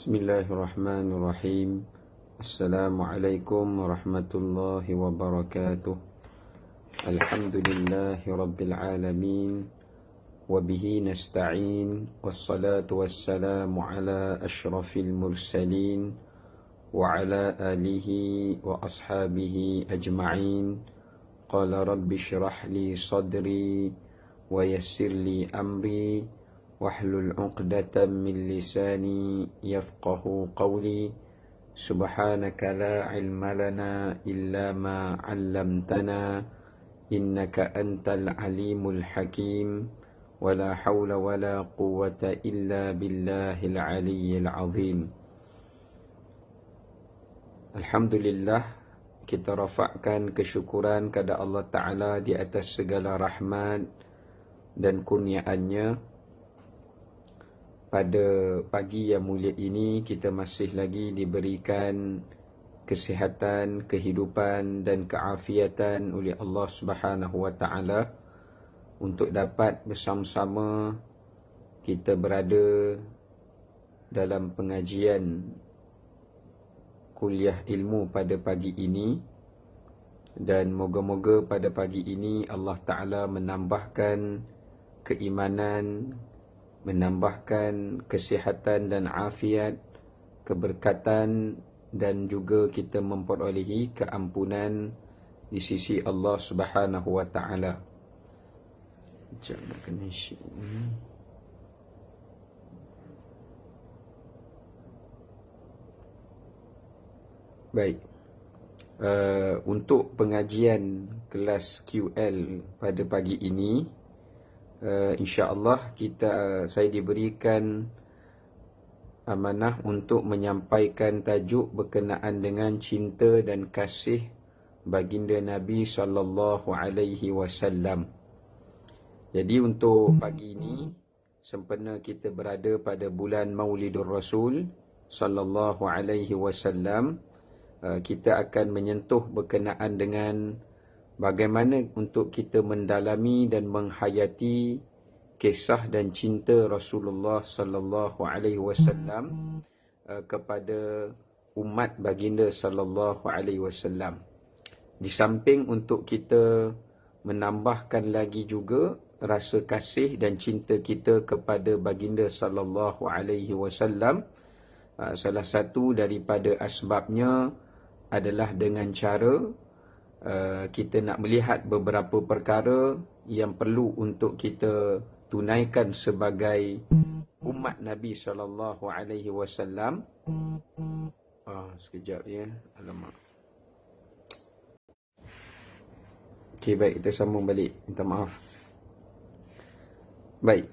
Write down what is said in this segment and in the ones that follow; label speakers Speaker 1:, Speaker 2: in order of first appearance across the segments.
Speaker 1: Bismillahirrahmanirrahim. Assalamualaikum warahmatullahi wabarakatuh. Alhamdulillahi rabbil alamin. Wabihi nasta'in. Wassalatu wassalamu ala ashrafil mursalin. Wa ala alihi wa ashabihi ajma'in. Qala rabbi syrah li sadri. Wa yassir li amri. Wahlul 'uqdatam min lisani yafqahu qawli. Subhanaka la ilma lana illa ma 'allamtana innaka antal alimul hakim. Wala hawla wala quwwata illa billahil aliyyil azim. Alhamdulillah, kita rafa'kan kesyukuran kepada Allah Ta'ala di atas segala rahmat dan kurniaannya. Pada pagi yang mulia ini kita masih lagi diberikan kesihatan, kehidupan dan keafiatan oleh Allah Subhanahu wa taala untuk dapat bersama-sama kita berada dalam pengajian kuliah ilmu pada pagi ini. Dan moga-moga pada pagi ini Allah Ta'ala menambahkan keimanan, menambahkan kesihatan dan afiat, keberkatan dan juga kita memperolehi keampunan di sisi Allah Subhanahu wa taala. Sekejap nak kena share ni. Baik. Untuk pengajian kelas QL pada pagi ini, insya-Allah saya diberikan amanah untuk menyampaikan tajuk berkenaan dengan cinta dan kasih baginda Nabi sallallahu alaihi wasallam. Jadi untuk pagi ini, sempena kita berada pada bulan Maulidur Rasul sallallahu alaihi wasallam, kita akan menyentuh berkenaan dengan bagaimana untuk kita mendalami dan menghayati kisah dan cinta Rasulullah sallallahu alaihi wasallam kepada umat baginda sallallahu alaihi wasallam. Di samping untuk kita menambahkan lagi juga rasa kasih dan cinta kita kepada baginda sallallahu alaihi wasallam, salah satu daripada asbabnya adalah dengan cara kita nak melihat beberapa perkara yang perlu untuk kita tunaikan sebagai umat Nabi sallallahu alaihi wasallam. Sekejap ya. Alamak. Okey, baik, kita sambung balik. Minta maaf. Baik,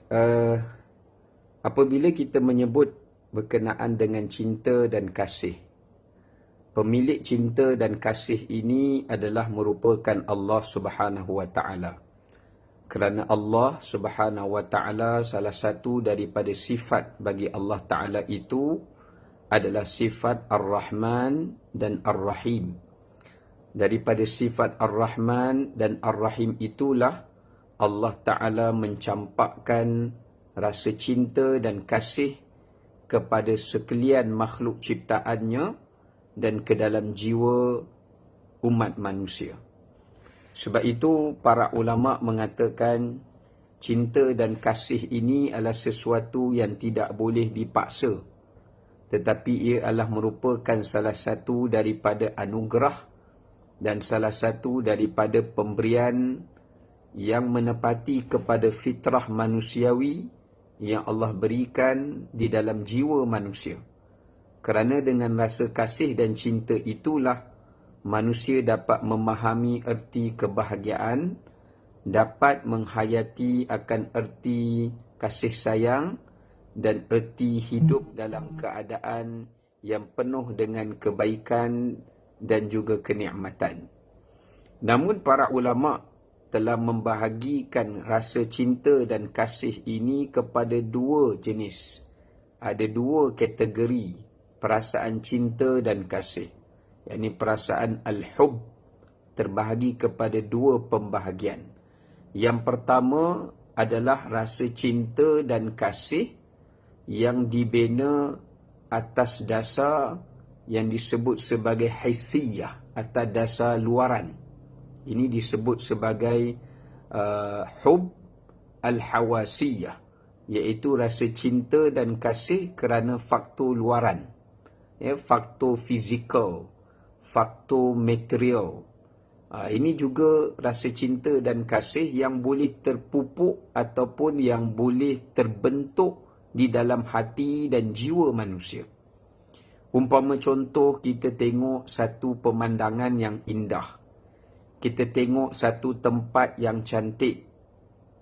Speaker 1: apabila kita menyebut berkenaan dengan cinta dan kasih, pemilik cinta dan kasih ini adalah merupakan Allah Subhanahu wa taala. Kerana Allah Subhanahu wa taala, salah satu daripada sifat bagi Allah Taala itu adalah sifat Ar-Rahman dan Ar-Rahim. Daripada sifat Ar-Rahman dan Ar-Rahim itulah Allah Taala mencampakkan rasa cinta dan kasih kepada sekalian makhluk ciptaannya dan ke dalam jiwa umat manusia. Sebab itu para ulama mengatakan cinta dan kasih ini adalah sesuatu yang tidak boleh dipaksa, tetapi ia adalah merupakan salah satu daripada anugerah dan salah satu daripada pemberian yang menepati kepada fitrah manusiawi yang Allah berikan di dalam jiwa manusia. Kerana dengan rasa kasih dan cinta itulah manusia dapat memahami erti kebahagiaan, dapat menghayati akan erti kasih sayang dan erti hidup dalam keadaan yang penuh dengan kebaikan dan juga kenikmatan. Namun para ulama telah membahagikan rasa cinta dan kasih ini kepada dua jenis. Ada dua kategori perasaan cinta dan kasih. Yakni perasaan al-hub terbahagi kepada dua pembahagian. Yang pertama adalah rasa cinta dan kasih yang dibina atas dasar yang disebut sebagai hissiyah, atas dasar luaran. Ini disebut sebagai hub al-hawasiyah, iaitu rasa cinta dan kasih kerana faktor luaran, faktor fizikal, faktor material. Ini juga rasa cinta dan kasih yang boleh terpupuk ataupun yang boleh terbentuk di dalam hati dan jiwa manusia. Umpama contoh, kita tengok satu pemandangan yang indah, kita tengok satu tempat yang cantik,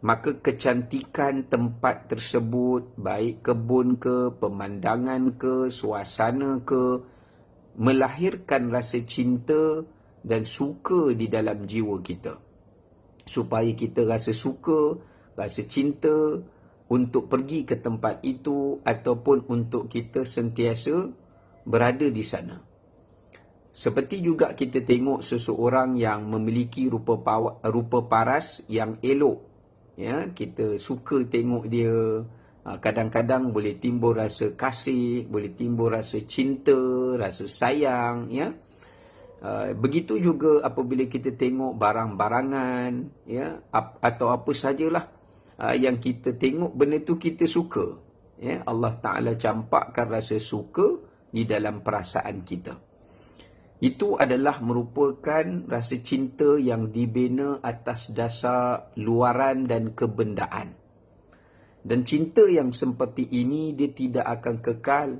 Speaker 1: maka kecantikan tempat tersebut, baik kebun ke, pemandangan ke, suasana ke, melahirkan rasa cinta dan suka di dalam jiwa kita. Supaya kita rasa suka, rasa cinta untuk pergi ke tempat itu ataupun untuk kita sentiasa berada di sana. Seperti juga kita tengok seseorang yang memiliki rupa paras yang elok, kita suka tengok dia. Kadang-kadang boleh timbul rasa kasih, boleh timbul rasa cinta, rasa sayang, begitu juga apabila kita tengok barang-barangan, atau apa sajalah yang kita tengok, benda tu kita suka. Allah Ta'ala campakkan rasa suka di dalam perasaan kita. Itu adalah merupakan rasa cinta yang dibina atas dasar luaran dan kebendaan. Dan cinta yang seperti ini dia tidak akan kekal,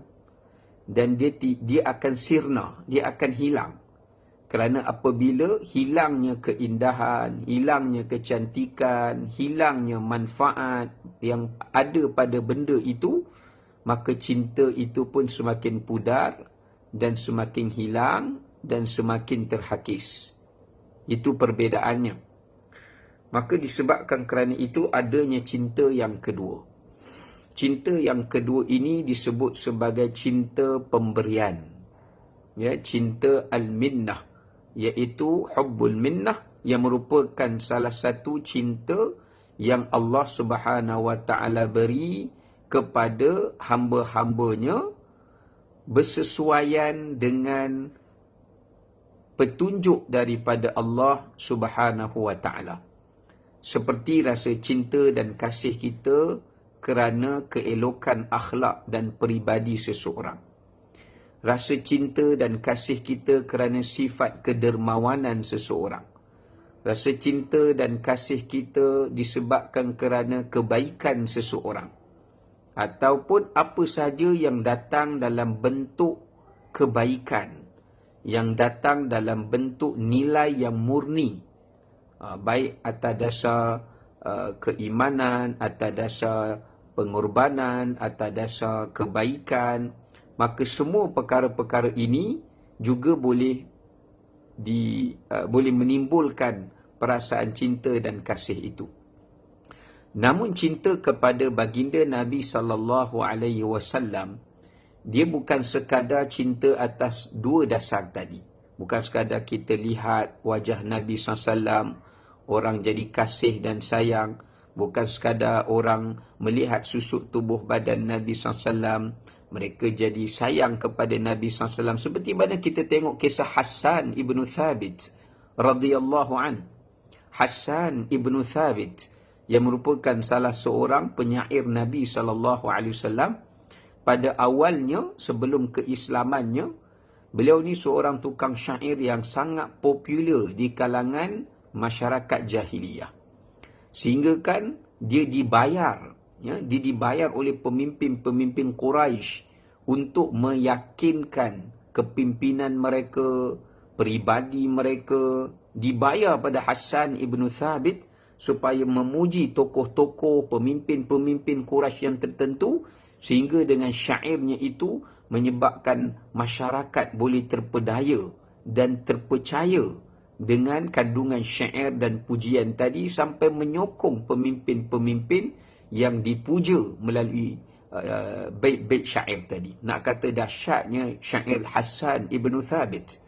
Speaker 1: dan dia akan sirna, dia akan hilang. Kerana apabila hilangnya keindahan, hilangnya kecantikan, hilangnya manfaat yang ada pada benda itu, maka cinta itu pun semakin pudar dan semakin hilang dan semakin terhakis. Itu perbedaannya. Maka disebabkan kerana itu adanya cinta yang kedua. Cinta yang kedua ini disebut sebagai cinta pemberian. Cinta al-minnah, iaitu hubbul minnah, yang merupakan salah satu cinta yang Allah Subhanahu Wa Ta'ala beri kepada hamba-hambanya bersesuaian dengan petunjuk daripada Allah Subhanahu Wa Ta'ala. Seperti rasa cinta dan kasih kita kerana keelokan akhlak dan peribadi seseorang. Rasa cinta dan kasih kita kerana sifat kedermawanan seseorang. Rasa cinta dan kasih kita disebabkan kerana kebaikan seseorang. Ataupun apa saja yang datang dalam bentuk kebaikan, yang datang dalam bentuk nilai yang murni, baik atas dasar keimanan, atas dasar pengorbanan, atas dasar kebaikan, maka semua perkara-perkara ini juga boleh menimbulkan perasaan cinta dan kasih itu. Namun cinta kepada baginda Nabi SAW, dia bukan sekadar cinta atas dua dasar tadi. Bukan sekadar kita lihat wajah Nabi SAW, orang jadi kasih dan sayang. Bukan sekadar orang melihat susuk tubuh badan Nabi SAW, mereka jadi sayang kepada Nabi SAW. Seperti mana kita tengok kisah Hassan ibn Thabit radhiyallahu an. Hassan ibn Thabit yang merupakan salah seorang penyair Nabi SAW. Pada awalnya, sebelum keislamannya, beliau ni seorang tukang syair yang sangat popular di kalangan masyarakat jahiliyah. Sehingga kan dia dibayar oleh pemimpin-pemimpin Quraisy untuk meyakinkan kepimpinan mereka, peribadi mereka, dibayar pada Hassan ibn Thabit supaya memuji tokoh-tokoh, pemimpin-pemimpin Quraisy yang tertentu, sehingga dengan syairnya itu menyebabkan masyarakat boleh terpedaya dan terpercaya dengan kandungan syair dan pujian tadi, sampai menyokong pemimpin-pemimpin yang dipuja melalui bait-bait syair tadi. Nak kata dahsyatnya syair Hassan ibn Thabit.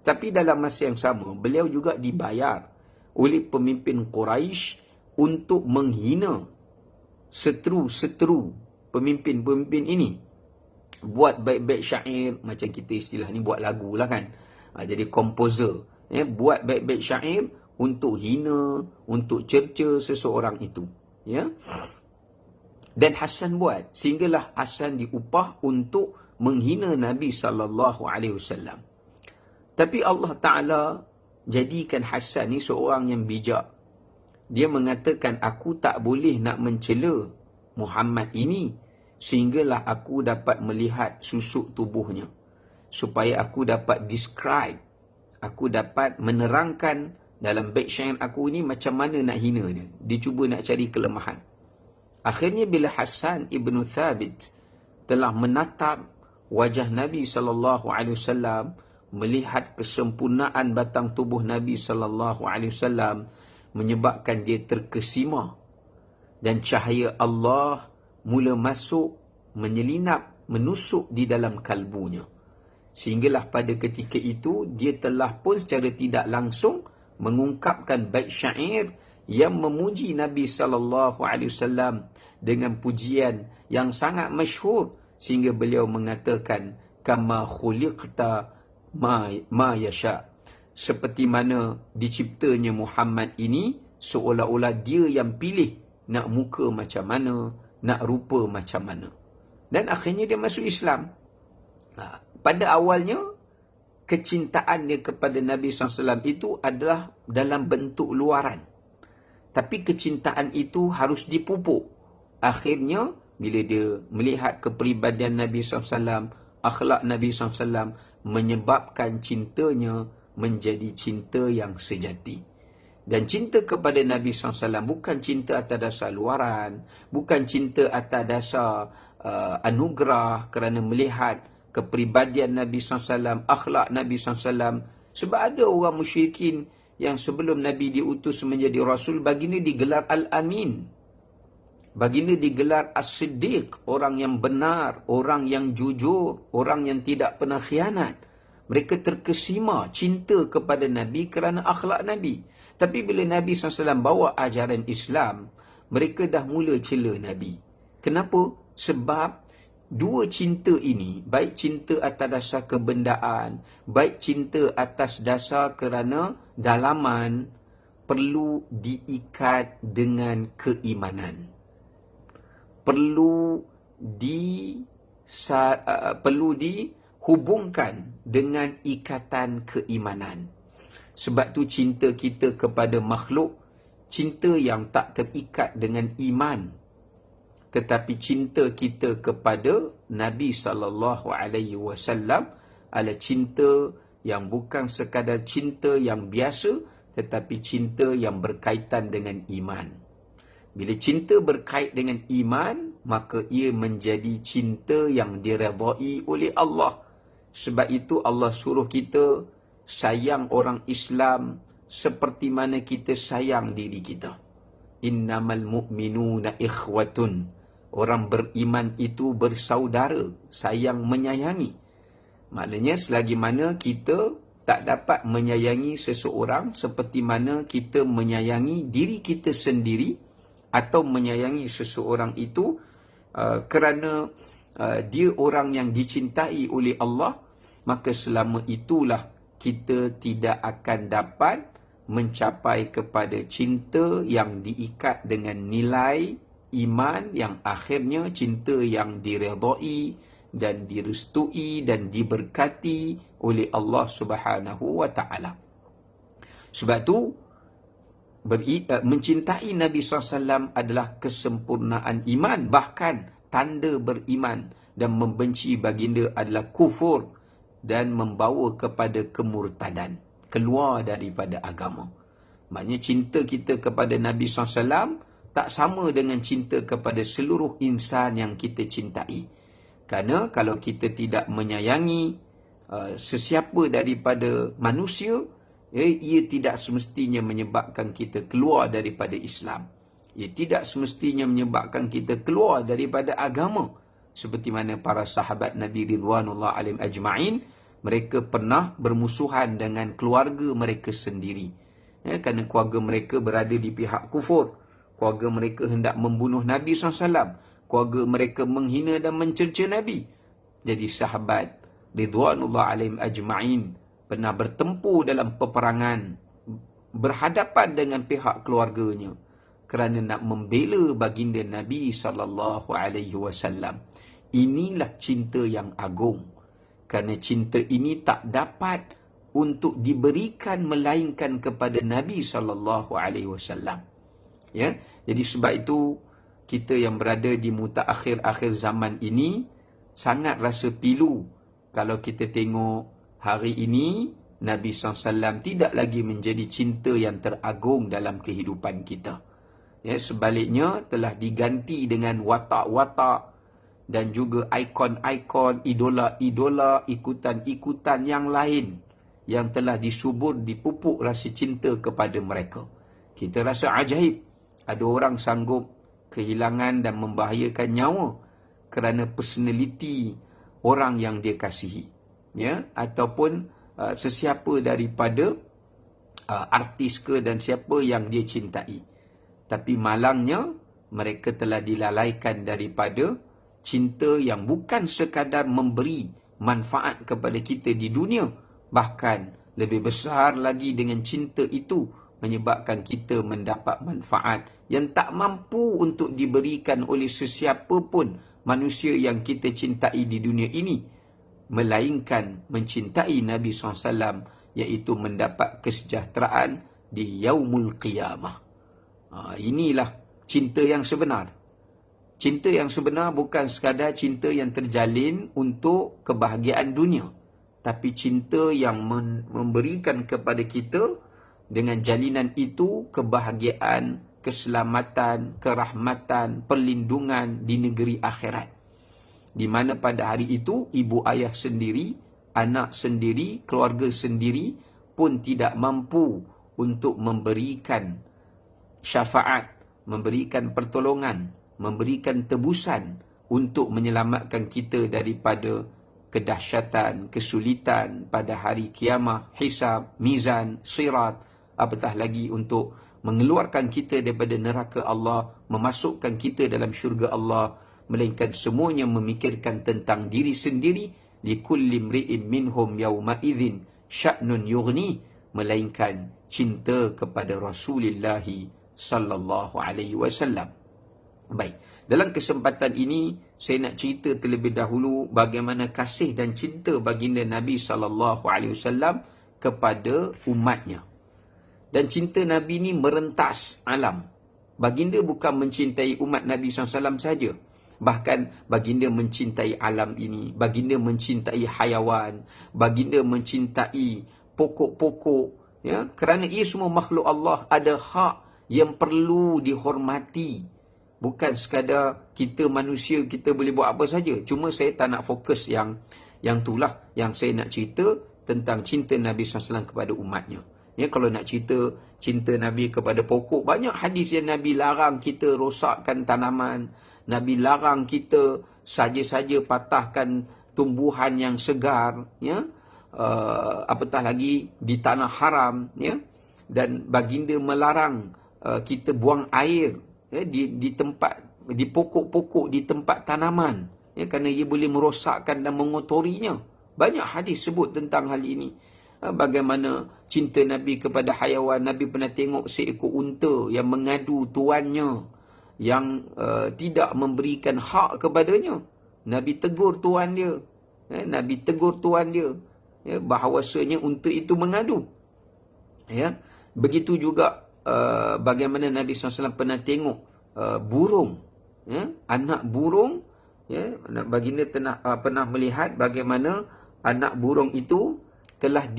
Speaker 1: Tapi dalam masa yang sama, beliau juga dibayar oleh pemimpin Quraisy untuk menghina seteru-seteru pemimpin-pemimpin ini. buat baik-baik syair, macam kita istilah ni buat lagu lah kan. Jadi komposer, buat baik-baik syair untuk hina, untuk cerca seseorang itu. Ya. Dan Hasan buat, sehinggalah Hasan diupah untuk menghina Nabi SAW. Tapi Allah Ta'ala jadikan Hasan ni seorang yang bijak. Dia mengatakan, aku tak boleh nak mencela Muhammad ini, sehinggalah aku dapat melihat susuk tubuhnya. Supaya aku dapat describe, aku dapat menerangkan dalam bait syair aku ni macam mana nak hina dia. Dia cuba nak cari kelemahan. Akhirnya bila Hasan ibn Thabit telah menatap wajah Nabi SAW, melihat kesempurnaan batang tubuh Nabi SAW, menyebabkan dia terkesima. Dan cahaya Allah mula masuk, menyelinap, menusuk di dalam kalbunya. Sehinggalah pada ketika itu, dia telah pun secara tidak langsung mengungkapkan bait syair yang memuji Nabi SAW dengan pujian yang sangat masyhur, sehingga beliau mengatakan, kama khuliqta ma yasha, seperti mana diciptanya Muhammad ini, seolah-olah dia yang pilih nak muka macam mana, nak rupa macam mana. Dan akhirnya dia masuk Islam. Pada awalnya, kecintaan dia kepada Nabi SAW itu adalah dalam bentuk luaran. Tapi kecintaan itu harus dipupuk. Akhirnya, bila dia melihat kepribadian Nabi SAW, akhlak Nabi SAW, menyebabkan cintanya menjadi cinta yang sejati. Dan cinta kepada Nabi SAW bukan cinta atas dasar luaran, bukan cinta atas dasar anugerah kerana melihat kepribadian Nabi SAW, akhlak Nabi SAW. Sebab ada orang musyrikin yang sebelum Nabi diutus menjadi Rasul, baginda digelar Al-Amin. Baginda digelar As-Siddiq, orang yang benar, orang yang jujur, orang yang tidak pernah khianat. Mereka terkesima cinta kepada Nabi kerana akhlak Nabi. Tapi bila Nabi SAW bawa ajaran Islam, mereka dah mula cela Nabi. Kenapa? Sebab dua cinta ini, baik cinta atas dasar kebendaan, baik cinta atas dasar kerana dalaman, perlu diikat dengan keimanan. Perlu dihubungkan dengan ikatan keimanan. Sebab tu cinta kita kepada makhluk, cinta yang tak terikat dengan iman. Tetapi cinta kita kepada Nabi SAW adalah cinta yang bukan sekadar cinta yang biasa, tetapi cinta yang berkaitan dengan iman. Bila cinta berkait dengan iman, maka ia menjadi cinta yang diredai oleh Allah. Sebab itu Allah suruh kita sayang orang Islam seperti mana kita sayang diri kita. Innamal mu'minuna ikhwatun. Orang beriman itu bersaudara, sayang menyayangi. Maknanya selagi mana kita tak dapat menyayangi seseorang seperti mana kita menyayangi diri kita sendiri, atau menyayangi seseorang itu kerana dia orang yang dicintai oleh Allah, maka selama itulah kita tidak akan dapat mencapai kepada cinta yang diikat dengan nilai iman, yang akhirnya cinta yang diredai dan direstui dan diberkati oleh Allah Subhanahu wa taala. Sebab tu mencintai Nabi SAW adalah kesempurnaan iman. Bahkan tanda beriman dan membenci baginda adalah kufur dan membawa kepada kemurtadan, keluar daripada agama. Maknanya cinta kita kepada Nabi SAW tak sama dengan cinta kepada seluruh insan yang kita cintai. Kerana kalau kita tidak menyayangi sesiapa daripada manusia, ia tidak semestinya menyebabkan kita keluar daripada Islam. Ia tidak semestinya menyebabkan kita keluar daripada agama. Seperti mana para sahabat Nabi Ridwanullah alaihim ajma'in, mereka pernah bermusuhan dengan keluarga mereka sendiri. Kerana keluarga mereka berada di pihak kufur. Keluarga mereka hendak membunuh Nabi SAW. Keluarga mereka menghina dan mencerca Nabi. jadi sahabat ridwanullah alaihim ajma'in, pernah bertempur dalam peperangan, berhadapan dengan pihak keluarganya kerana nak membela baginda Nabi SAW. Inilah cinta yang agung. Kerana cinta ini tak dapat untuk diberikan melainkan kepada Nabi SAW. Ya, jadi sebab itu kita yang berada di mutaakhir-akhir zaman ini sangat rasa pilu kalau kita tengok hari ini Nabi SAW tidak lagi menjadi cinta yang teragung dalam kehidupan kita. Ya, sebaliknya telah diganti dengan watak-watak dan juga ikon-ikon, idola-idola, ikutan-ikutan yang lain yang telah disubur, dipupuk rasa cinta kepada mereka. Kita rasa ajaib. Ada orang sanggup kehilangan dan membahayakan nyawa kerana personaliti orang yang dia kasihi. Ya, ataupun sesiapa daripada artis ke dan siapa yang dia cintai. Tapi malangnya mereka telah dilalaikan daripada cinta yang bukan sekadar memberi manfaat kepada kita di dunia, bahkan lebih besar lagi dengan cinta itu menyebabkan kita mendapat manfaat yang tak mampu untuk diberikan oleh sesiapa pun manusia yang kita cintai di dunia ini, melainkan mencintai Nabi SAW, iaitu mendapat kesejahteraan di yaumul qiyamah. Inilah cinta yang sebenar. Cinta yang sebenar bukan sekadar cinta yang terjalin untuk kebahagiaan dunia, tapi cinta yang memberikan kepada kita dengan jalinan itu kebahagiaan, keselamatan, kerahmatan, perlindungan di negeri akhirat. Di mana pada hari itu ibu ayah sendiri, anak sendiri, keluarga sendiri pun tidak mampu untuk memberikan syafaat, memberikan pertolongan, memberikan tebusan untuk menyelamatkan kita daripada kedahsyatan, kesulitan pada hari kiamah, hisab, mizan, sirat, apatah lagi untuk mengeluarkan kita daripada neraka Allah, memasukkan kita dalam syurga Allah, melainkan semuanya memikirkan tentang diri sendiri. Likulli imri'in minhum yawma idzin sya'nun yughni, melainkan cinta kepada Rasulullah sallallahu alaihi wasallam. Baik, dalam kesempatan ini saya nak cerita terlebih dahulu bagaimana kasih dan cinta baginda Nabi sallallahu alaihi wasallam kepada umatnya. Dan cinta Nabi ni merentas alam. Baginda bukan mencintai umat Nabi SAW saja. Bahkan baginda mencintai alam ini. Baginda mencintai hayawan. Baginda mencintai pokok-pokok. Ya? Kerana ia semua makhluk Allah ada hak yang perlu dihormati. Bukan sekadar kita manusia, kita boleh buat apa saja. Cuma saya tak nak fokus yang itulah. Yang saya nak cerita tentang cinta Nabi SAW kepada umatnya. Ya, kalau nak cerita cinta Nabi kepada pokok, banyak hadis yang Nabi larang kita rosakkan tanaman. Nabi larang kita saja-saja patahkan tumbuhan yang segar, ya. Apatah lagi di tanah haram, ya. Dan baginda melarang kita buang air, ya, di tempat, di pokok-pokok, di tempat tanaman, ya, kerana ia boleh merosakkan dan mengotorinya. Banyak hadis sebut tentang hal ini. Bagaimana cinta Nabi kepada hayawan. Nabi pernah tengok seekor unta yang mengadu tuannya yang tidak memberikan hak kepadanya. Nabi tegur tuan dia. Nabi tegur tuan dia, ya, bahawasanya unta itu mengadu. Ya. Begitu juga bagaimana Nabi SAW pernah tengok burung, ya, anak burung, ya. Baginda pernah melihat bagaimana anak burung itu telah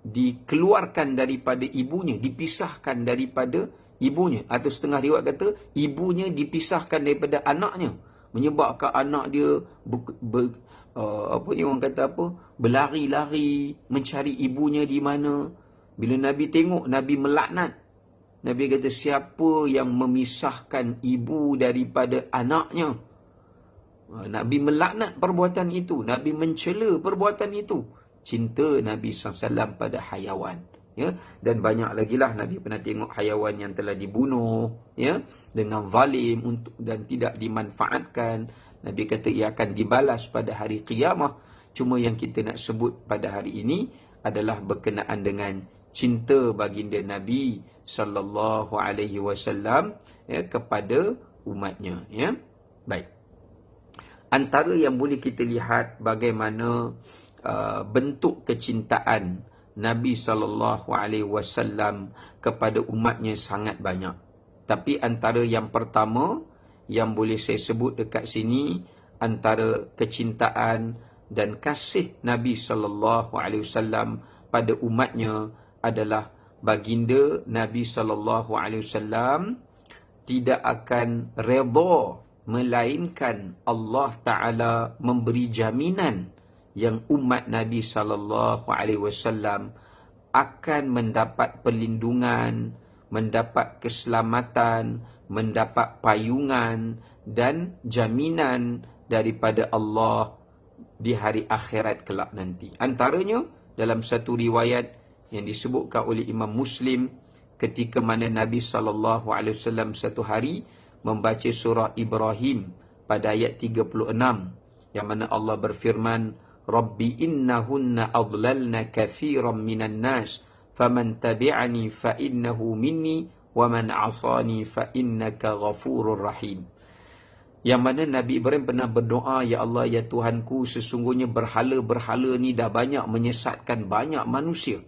Speaker 1: dikeluarkan daripada ibunya, dipisahkan daripada ibunya, atau setengah riwayat kata ibunya dipisahkan daripada anaknya, menyebabkan anak dia berlari-lari mencari ibunya di mana. Bila Nabi tengok, Nabi melaknat. Nabi kata, siapa yang memisahkan ibu daripada anaknya? Nabi melaknat perbuatan itu. Nabi mencela perbuatan itu. Cinta Nabi SAW pada hayawan. Ya? Dan banyak lagi lah Nabi pernah tengok hayawan yang telah dibunuh, ya, dengan zalim dan tidak dimanfaatkan. Nabi kata ia akan dibalas pada hari qiyamah. Cuma yang kita nak sebut pada hari ini adalah berkenaan dengan cinta baginda Nabi sallallahu alaihi wasallam kepada umatnya, ya. Baik. Antara yang boleh kita lihat bagaimana bentuk kecintaan Nabi sallallahu alaihi wasallam kepada umatnya sangat banyak. Tapi antara yang pertama yang boleh saya sebut dekat sini, antara kecintaan dan kasih Nabi sallallahu alaihi wasallam pada umatnya adalah baginda Nabi sallallahu alaihi wasallam tidak akan redha melainkan Allah Taala memberi jaminan yang umat Nabi sallallahu alaihi wasallam akan mendapat perlindungan, mendapat keselamatan, mendapat payungan dan jaminan daripada Allah di hari akhirat kelak nanti. Antaranya dalam satu riwayat yang disebutkan oleh Imam Muslim, ketika mana Nabi SAW satu hari membaca surah Ibrahim pada ayat 36, yang mana Allah berfirman, Rabbi innahunna adlalna kathiran minan nas, faman tabi'ani fa innahu minni, wa man asani fa innaka ghafurur rahim. Yang mana Nabi Ibrahim pernah berdoa, ya Allah, ya Tuhanku, sesungguhnya berhala-berhala ni dah banyak menyesatkan banyak manusia.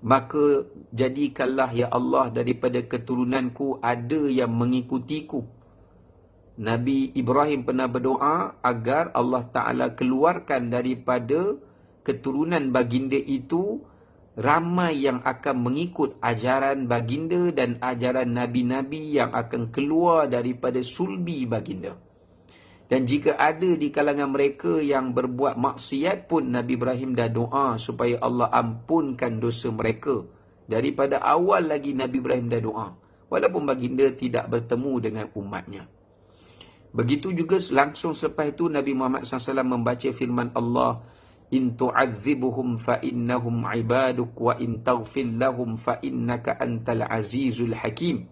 Speaker 1: Maka jadikanlah ya Allah daripada keturunanku ada yang mengikutiku. Nabi Ibrahim pernah berdoa agar Allah Ta'ala keluarkan daripada keturunan baginda itu ramai yang akan mengikut ajaran baginda dan ajaran nabi-nabi yang akan keluar daripada sulbi baginda. Dan jika ada di kalangan mereka yang berbuat maksiat pun, Nabi Ibrahim dah doa supaya Allah ampunkan dosa mereka. Daripada awal lagi Nabi Ibrahim dah doa, walaupun baginda tidak bertemu dengan umatnya. Begitu juga langsung selepas itu Nabi Muhammad SAW membaca firman Allah, in tu'adzibuhum fa innahum ibaduk wa in taghfir lahum fa innaka antal azizul hakim.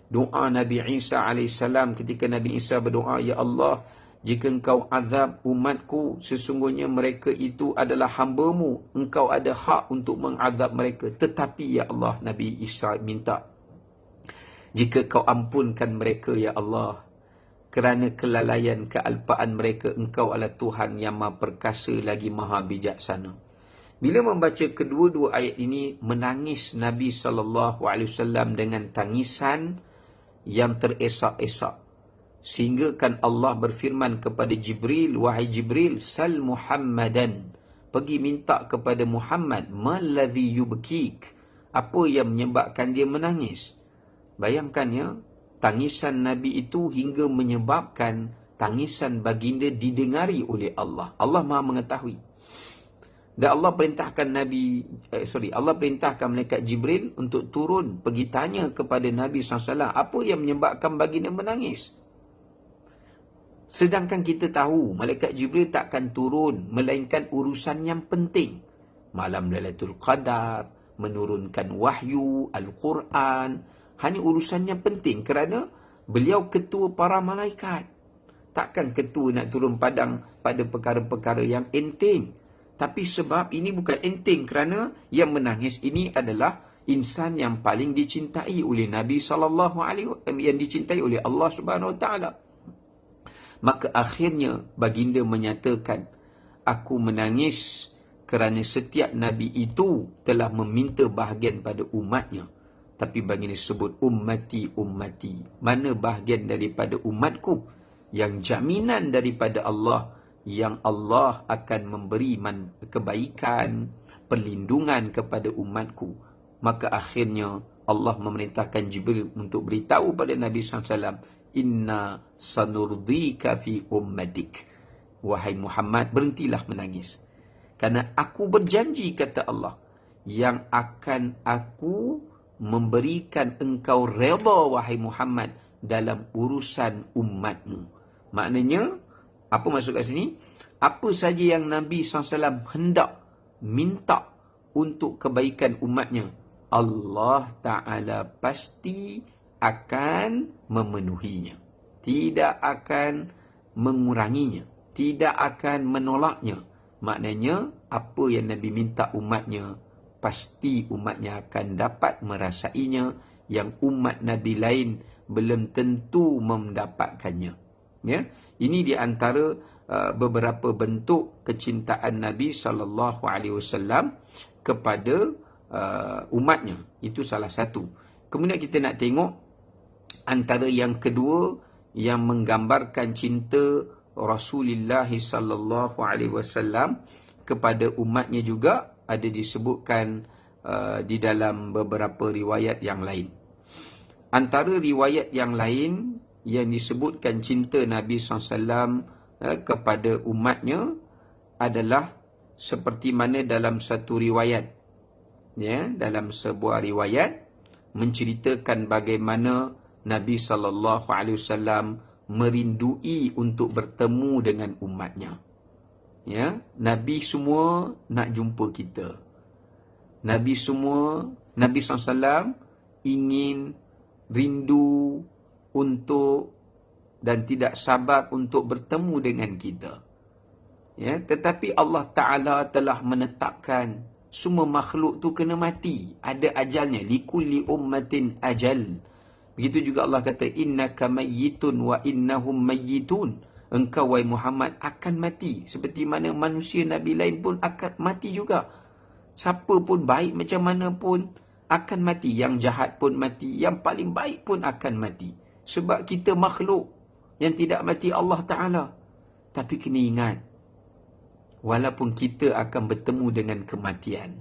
Speaker 1: Doa Nabi Isa AS ketika Nabi Isa berdoa, ya Allah, jika engkau azab umatku, sesungguhnya mereka itu adalah hamba-Mu, engkau ada hak untuk mengazab mereka. Tetapi ya Allah, Nabi Isa minta, jika kau ampunkan mereka ya Allah, kerana kelalaian kealpaan mereka, engkau adalah Tuhan yang maha perkasa lagi maha bijaksana. Bila membaca kedua-dua ayat ini, menangis Nabi SAW dengan tangisan yang teresak-esak. Sehingga kan Allah berfirman kepada Jibril, wahai Jibril, sal Muhammadan, pergi minta kepada Muhammad, maladhi yubkik, apa yang menyebabkan dia menangis. Bayangkan ya, tangisan Nabi itu hingga menyebabkan tangisan baginda didengari oleh Allah. Allah Maha mengetahui. Dan Allah perintahkan Allah perintahkan malaikat Jibril untuk turun pergi tanya kepada Nabi SAW, apa yang menyebabkan baginda menangis. Sedangkan kita tahu malaikat Jibril takkan turun melainkan urusan yang penting. Malam Lailatul Qadar, menurunkan wahyu, Al-Quran, hanya urusan yang penting kerana beliau ketua para malaikat. Takkan ketua nak turun padang pada perkara-perkara yang enteng. Tapi sebab ini bukan enteng kerana yang menangis ini adalah insan yang paling dicintai oleh Nabi SAW, yang dicintai oleh Allah SWT. Maka akhirnya baginda menyatakan, aku menangis kerana setiap Nabi itu telah meminta bahagian pada umatnya. Tapi baginda sebut ummati, ummati. Mana bahagian daripada umatku yang jaminan daripada Allah, yang Allah akan memberi kebaikan, perlindungan kepada umatku. Maka akhirnya Allah memerintahkan Jibril untuk beritahu pada Nabi SAW, inna sanurdika fi ummatik. Wahai Muhammad, berhentilah menangis. Kerana aku berjanji, kata Allah, yang akan aku memberikan engkau redha, wahai Muhammad, dalam urusan umatmu. Maknanya, apa maksud kat sini? Apa saja yang Nabi SAW hendak minta untuk kebaikan umatnya, Allah Ta'ala pasti akan memenuhinya. Tidak akan menguranginya, tidak akan menolaknya. Maknanya, apa yang Nabi minta umatnya, pasti umatnya akan dapat merasainya, yang umat Nabi lain belum tentu mendapatkannya. Ya, ini di antara beberapa bentuk kecintaan Nabi SAW kepada umatnya. Itu salah satu. Kemudian kita nak tengok antara yang kedua yang menggambarkan cinta Rasulullah SAW kepada umatnya juga ada disebutkan di dalam beberapa riwayat yang lain. Antara riwayat yang lain yang disebutkan cinta Nabi SAW kepada umatnya adalah seperti mana dalam satu riwayat, ya, dalam sebuah riwayat menceritakan bagaimana Nabi SAW merindui untuk bertemu dengan umatnya. Ya, Nabi semua nak jumpa kita. Nabi SAW ingin, rindu untuk dan tidak sabar untuk bertemu dengan kita. Ya, tetapi Allah Ta'ala telah menetapkan semua makhluk tu kena mati. Ada ajalnya. Likulli ummatin ajal. Begitu juga Allah kata, innaka mayyitun wa innahum mayyitun. Engkau, wahai Muhammad, akan mati. Seperti mana manusia Nabi lain pun akan mati juga. Siapa pun, baik macam mana pun, akan mati. Yang jahat pun mati. Yang paling baik pun akan mati. Sebab kita makhluk yang tidak mati Allah Ta'ala. Tapi kena ingat, walaupun kita akan bertemu dengan kematian,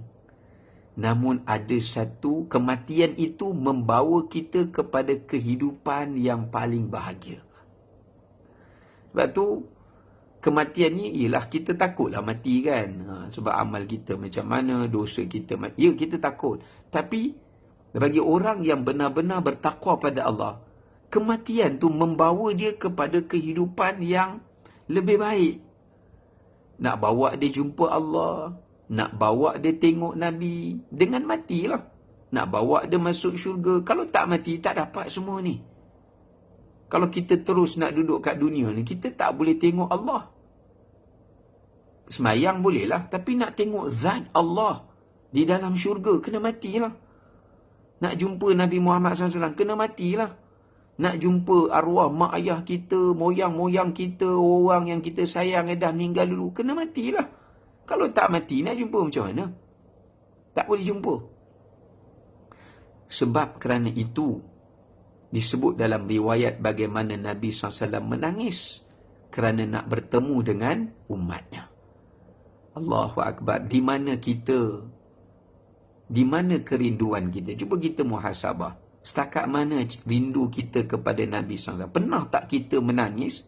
Speaker 1: namun ada satu kematian itu membawa kita kepada kehidupan yang paling bahagia. Sebab tu kematian ni ialah kita takutlah mati kan. Sebab amal kita macam mana, dosa kita mati. Ya, kita takut. Tapi bagi orang yang benar-benar bertakwa pada Allah, kematian tu membawa dia kepada kehidupan yang lebih baik. Nak bawa dia jumpa Allah, nak bawa dia tengok Nabi, dengan matilah. Nak bawa dia masuk syurga. Kalau tak mati, tak dapat semua ni. Kalau kita terus nak duduk kat dunia ni, kita tak boleh tengok Allah. Semayang bolehlah, tapi nak tengok zat Allah di dalam syurga, kena matilah. Nak jumpa Nabi Muhammad SAW, kena matilah. Nak jumpa arwah mak ayah kita, moyang-moyang kita, orang yang kita sayang yang dah meninggal dulu, kena matilah. Kalau tak mati, nak jumpa macam mana? Tak boleh jumpa. Sebab kerana itu, disebut dalam riwayat bagaimana Nabi SAW menangis kerana nak bertemu dengan umatnya. Allahu Akbar. Di mana kita? Di mana kerinduan kita? Cuba kita muhasabah. Setakat mana rindu kita kepada Nabi SAW? Pernah tak kita menangis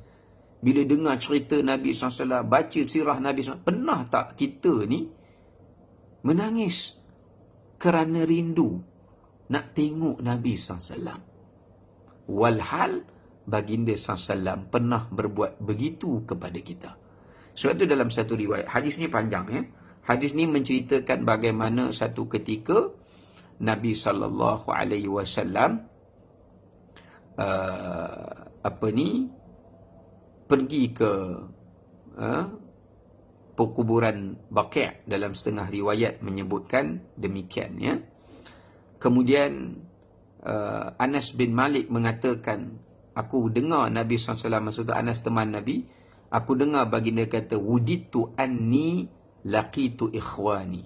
Speaker 1: bila dengar cerita Nabi SAW, baca sirah Nabi SAW? Pernah tak kita ni menangis kerana rindu nak tengok Nabi SAW? Walhal baginda SAW pernah berbuat begitu kepada kita. Sebab itu dalam satu riwayat, hadis ni panjang ya. Hadis ni menceritakan bagaimana satu ketika Nabi SAW pergi ke perkuburan Baqi'. Dalam setengah riwayat menyebutkan demikian ya. Kemudian Anas bin Malik mengatakan, aku dengar Nabi SAW, maksudnya Anas teman Nabi, aku dengar baginda kata, wuditu anni laqitu ikhwani.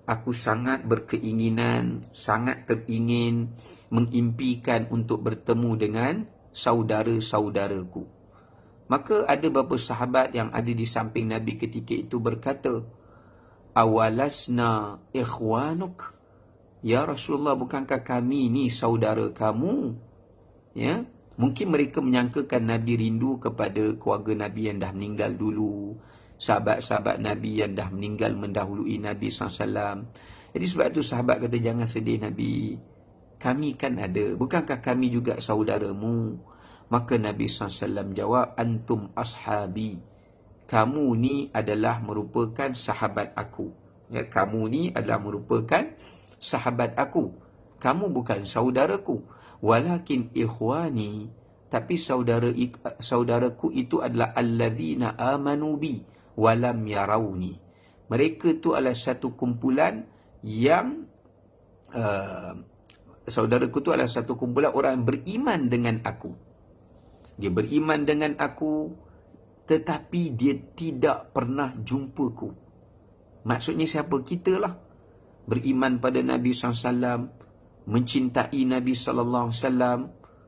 Speaker 1: Aku sangat berkeinginan, sangat teringin, mengimpikan untuk bertemu dengan saudara-saudaraku. Maka ada beberapa sahabat yang ada di samping Nabi ketika itu berkata, awalasna ikhwanuk? Ya Rasulullah, bukankah kami ni saudara kamu? Ya, mungkin mereka menyangkakan Nabi rindu kepada keluarga Nabi yang dah meninggal dulu, sahabat-sahabat Nabi yang dah meninggal mendahului Nabi SAW. Jadi sebab itu sahabat kata, jangan sedih Nabi, kami kan ada, bukankah kami juga saudaramu? Maka Nabi SAW jawab, antum ashabi, kamu ni adalah merupakan sahabat aku. Ya, kamu ni adalah merupakan sahabat aku. Kamu bukan saudaraku. Walakin ikhwani tapi saudaraku itu adalah allazina amanu bi walam yarawni. Mereka tu adalah satu kumpulan yang saudaraku tu adalah satu kumpulan orang yang beriman dengan aku. Dia beriman dengan aku, tetapi dia tidak pernah jumpaku. Maksudnya siapa? Kita lah. Beriman pada Nabi SAW, mencintai Nabi SAW,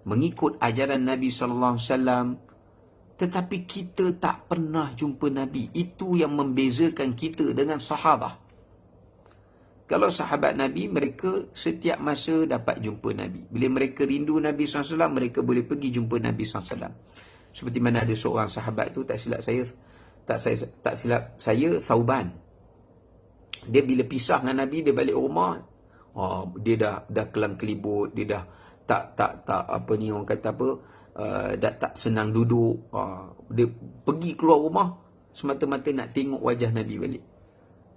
Speaker 1: mengikut ajaran Nabi SAW, tetapi kita tak pernah jumpa Nabi. Itu yang membezakan kita dengan sahabat. Kalau sahabat Nabi, mereka setiap masa dapat jumpa Nabi. Bila mereka rindu Nabi SAW, mereka boleh pergi jumpa Nabi SAW. Seperti mana ada seorang sahabat tu, tak silap saya, Thauban. Dia bila pisah dengan Nabi, dia balik rumah, dia dah kelang kelibut, dia dah tak apa ni orang kata apa, dah tak senang duduk. Dia pergi keluar rumah semata-mata nak tengok wajah Nabi balik.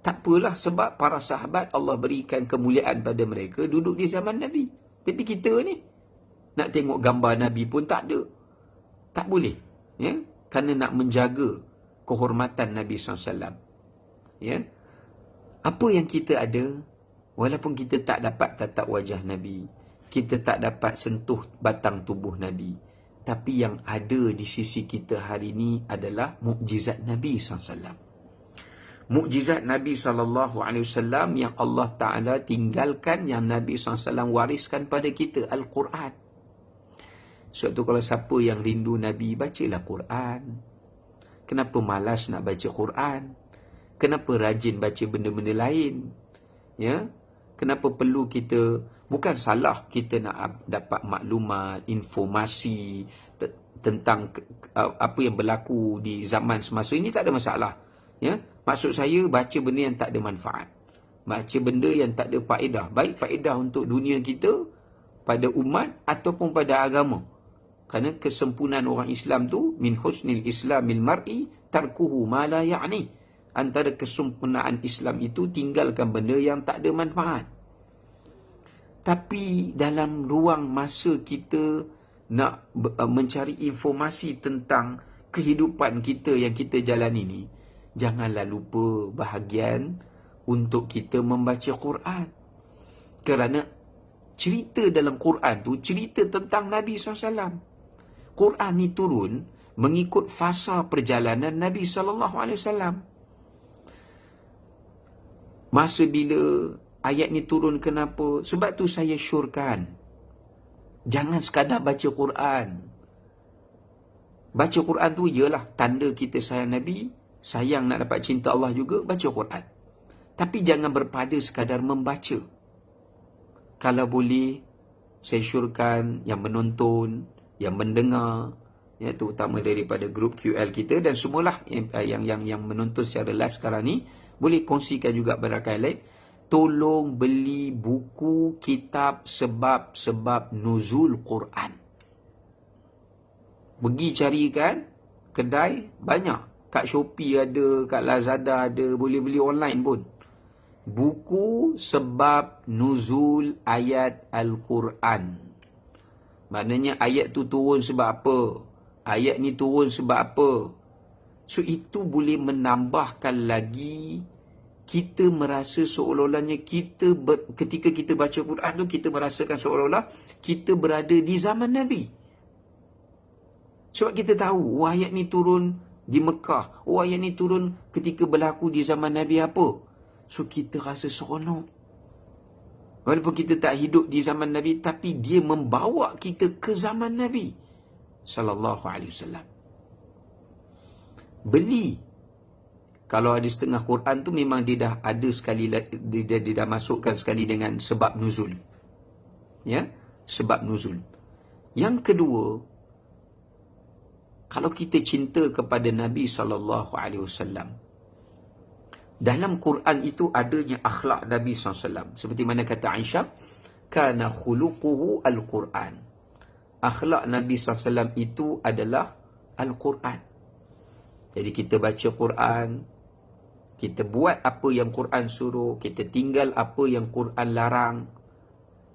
Speaker 1: Tak apalah, sebab para sahabat Allah berikan kemuliaan pada mereka duduk di zaman Nabi. Tapi kita ni nak tengok gambar Nabi pun tak ada. Tak boleh, ya, kerana nak menjaga kehormatan Nabi SAW. Ya. Apa yang kita ada, walaupun kita tak dapat tatap wajah Nabi, kita tak dapat sentuh batang tubuh Nabi, tapi yang ada di sisi kita hari ini adalah mukjizat Nabi SAW. Mukjizat Nabi SAW yang Allah Ta'ala tinggalkan, yang Nabi SAW wariskan pada kita, Al-Quran. Sebab tu kalau siapa yang rindu Nabi, bacalah Quran. Kenapa malas nak baca Quran? Kenapa rajin baca benda-benda lain? Ya? Kenapa perlu kita, bukan salah kita nak dapat maklumat, informasi tentang apa yang berlaku di zaman semasa ini, tak ada masalah. Ya? Maksud saya, baca benda yang tak ada manfaat. Baca benda yang tak ada faedah. Baik faedah untuk dunia kita, pada umat ataupun pada agama. Kerana kesempurnaan orang Islam tu, min husnil islamil mar'i tarkuhu ma la ya'ni. Antara kesempurnaan Islam itu, tinggalkan benda yang tak ada manfaat. Tapi dalam ruang masa kita nak mencari informasi tentang kehidupan kita yang kita jalan ini, janganlah lupa bahagian untuk kita membaca Quran. Kerana cerita dalam Quran tu, cerita tentang Nabi SAW. Quran ni turun mengikut fasa perjalanan Nabi SAW. Masa bila ayat ni turun, kenapa? Sebab tu saya syorkan, jangan sekadar baca Quran. Baca Quran tu ialah tanda kita sayang Nabi, sayang nak dapat cinta Allah juga, baca Quran. Tapi jangan berpada sekadar membaca. Kalau boleh, saya syorkan yang menonton, yang mendengar, ya, terutama daripada grup QL kita dan semualah yang menonton secara live sekarang ni, boleh kongsikan juga pada rakan lain. Tolong beli buku kitab sebab-sebab nuzul Quran. Pergi carikan kedai, banyak. Kat Shopee ada, kat Lazada ada, boleh beli online pun. Buku sebab nuzul ayat Al-Quran. Maknanya ayat tu turun sebab apa? Ayat ni turun sebab apa? So itu boleh menambahkan lagi kita merasa seolah-olahnya ketika kita baca Quran tu, kita merasakan seolah-olah kita berada di zaman Nabi. Sebab kita tahu, ayat ni turun di Mekah, ayat ni turun ketika berlaku di zaman Nabi apa. So kita rasa seronok. Walaupun kita tak hidup di zaman Nabi, tapi dia membawa kita ke zaman Nabi sallallahu alaihi wasallam. Beli. Kalau ada setengah Quran tu memang dia dah ada sekali, dia dah masukkan sekali dengan sebab nuzul. Ya, sebab nuzul. Yang kedua, kalau kita cinta kepada Nabi sallallahu alaihi wasallam, dalam Quran itu adanya akhlak Nabi SAW. Seperti mana kata Aisyah, kana khuluquhu al-Quran. Akhlak Nabi SAW itu adalah Al-Quran. Jadi kita baca Quran, kita buat apa yang Quran suruh, kita tinggal apa yang Quran larang.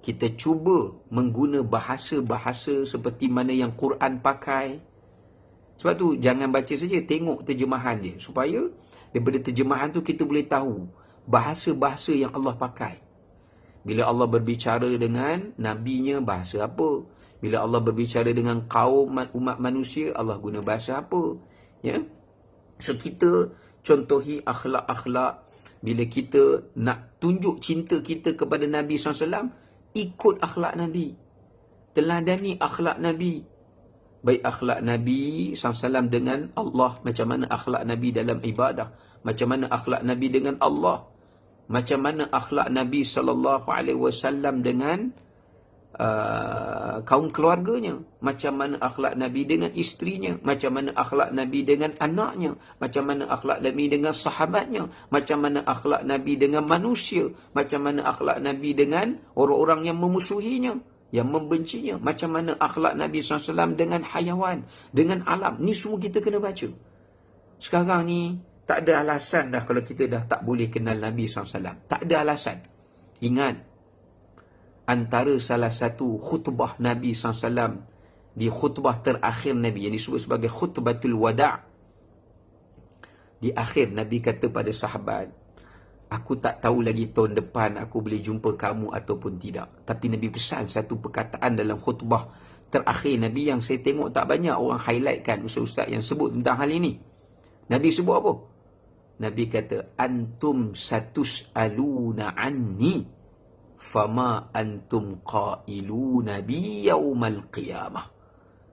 Speaker 1: Kita cuba mengguna bahasa-bahasa seperti mana yang Quran pakai. Sebab tu jangan baca saja, tengok terjemahan dia. Supaya daripada terjemahan tu kita boleh tahu bahasa-bahasa yang Allah pakai. Bila Allah berbicara dengan nabinya, bahasa apa? Bila Allah berbicara dengan kaum umat manusia, Allah guna bahasa apa? Ya. So kita contohi akhlak-akhlak. Bila kita nak tunjuk cinta kita kepada Nabi SAW, ikut akhlak Nabi. Teladani akhlak Nabi. Baik akhlak Nabi SAW dengan Allah, macam mana akhlak Nabi dalam ibadah, macam mana akhlak Nabi dengan Allah, macam mana akhlak Nabi SAW dengan kaum keluarganya, macam mana akhlak Nabi dengan isterinya, macam mana akhlak Nabi dengan anaknya, macam mana akhlak Nabi dengan sahabatnya, macam mana akhlak Nabi dengan manusia, macam mana akhlak Nabi dengan orang-orang yang memusuhinya, yang membencinya, macam mana akhlak Nabi SAW dengan hayawan, dengan alam. Ni semua kita kena baca. Sekarang ni tak ada alasan dah kalau kita dah tak boleh kenal Nabi SAW. Tak ada alasan. Ingat, antara salah satu khutbah Nabi SAW, di khutbah terakhir Nabi, yang disebut sebagai khutbatul wada', di akhir Nabi kata pada sahabat, aku tak tahu lagi tahun depan aku boleh jumpa kamu ataupun tidak. Tapi Nabi pesan satu perkataan dalam khutbah terakhir Nabi yang saya tengok tak banyak orang highlightkan, ustaz-ustaz yang sebut tentang hal ini. Nabi sebut apa? Nabi kata, antum satus'aluna anni fama antum qailuna bi yaumal qiyamah.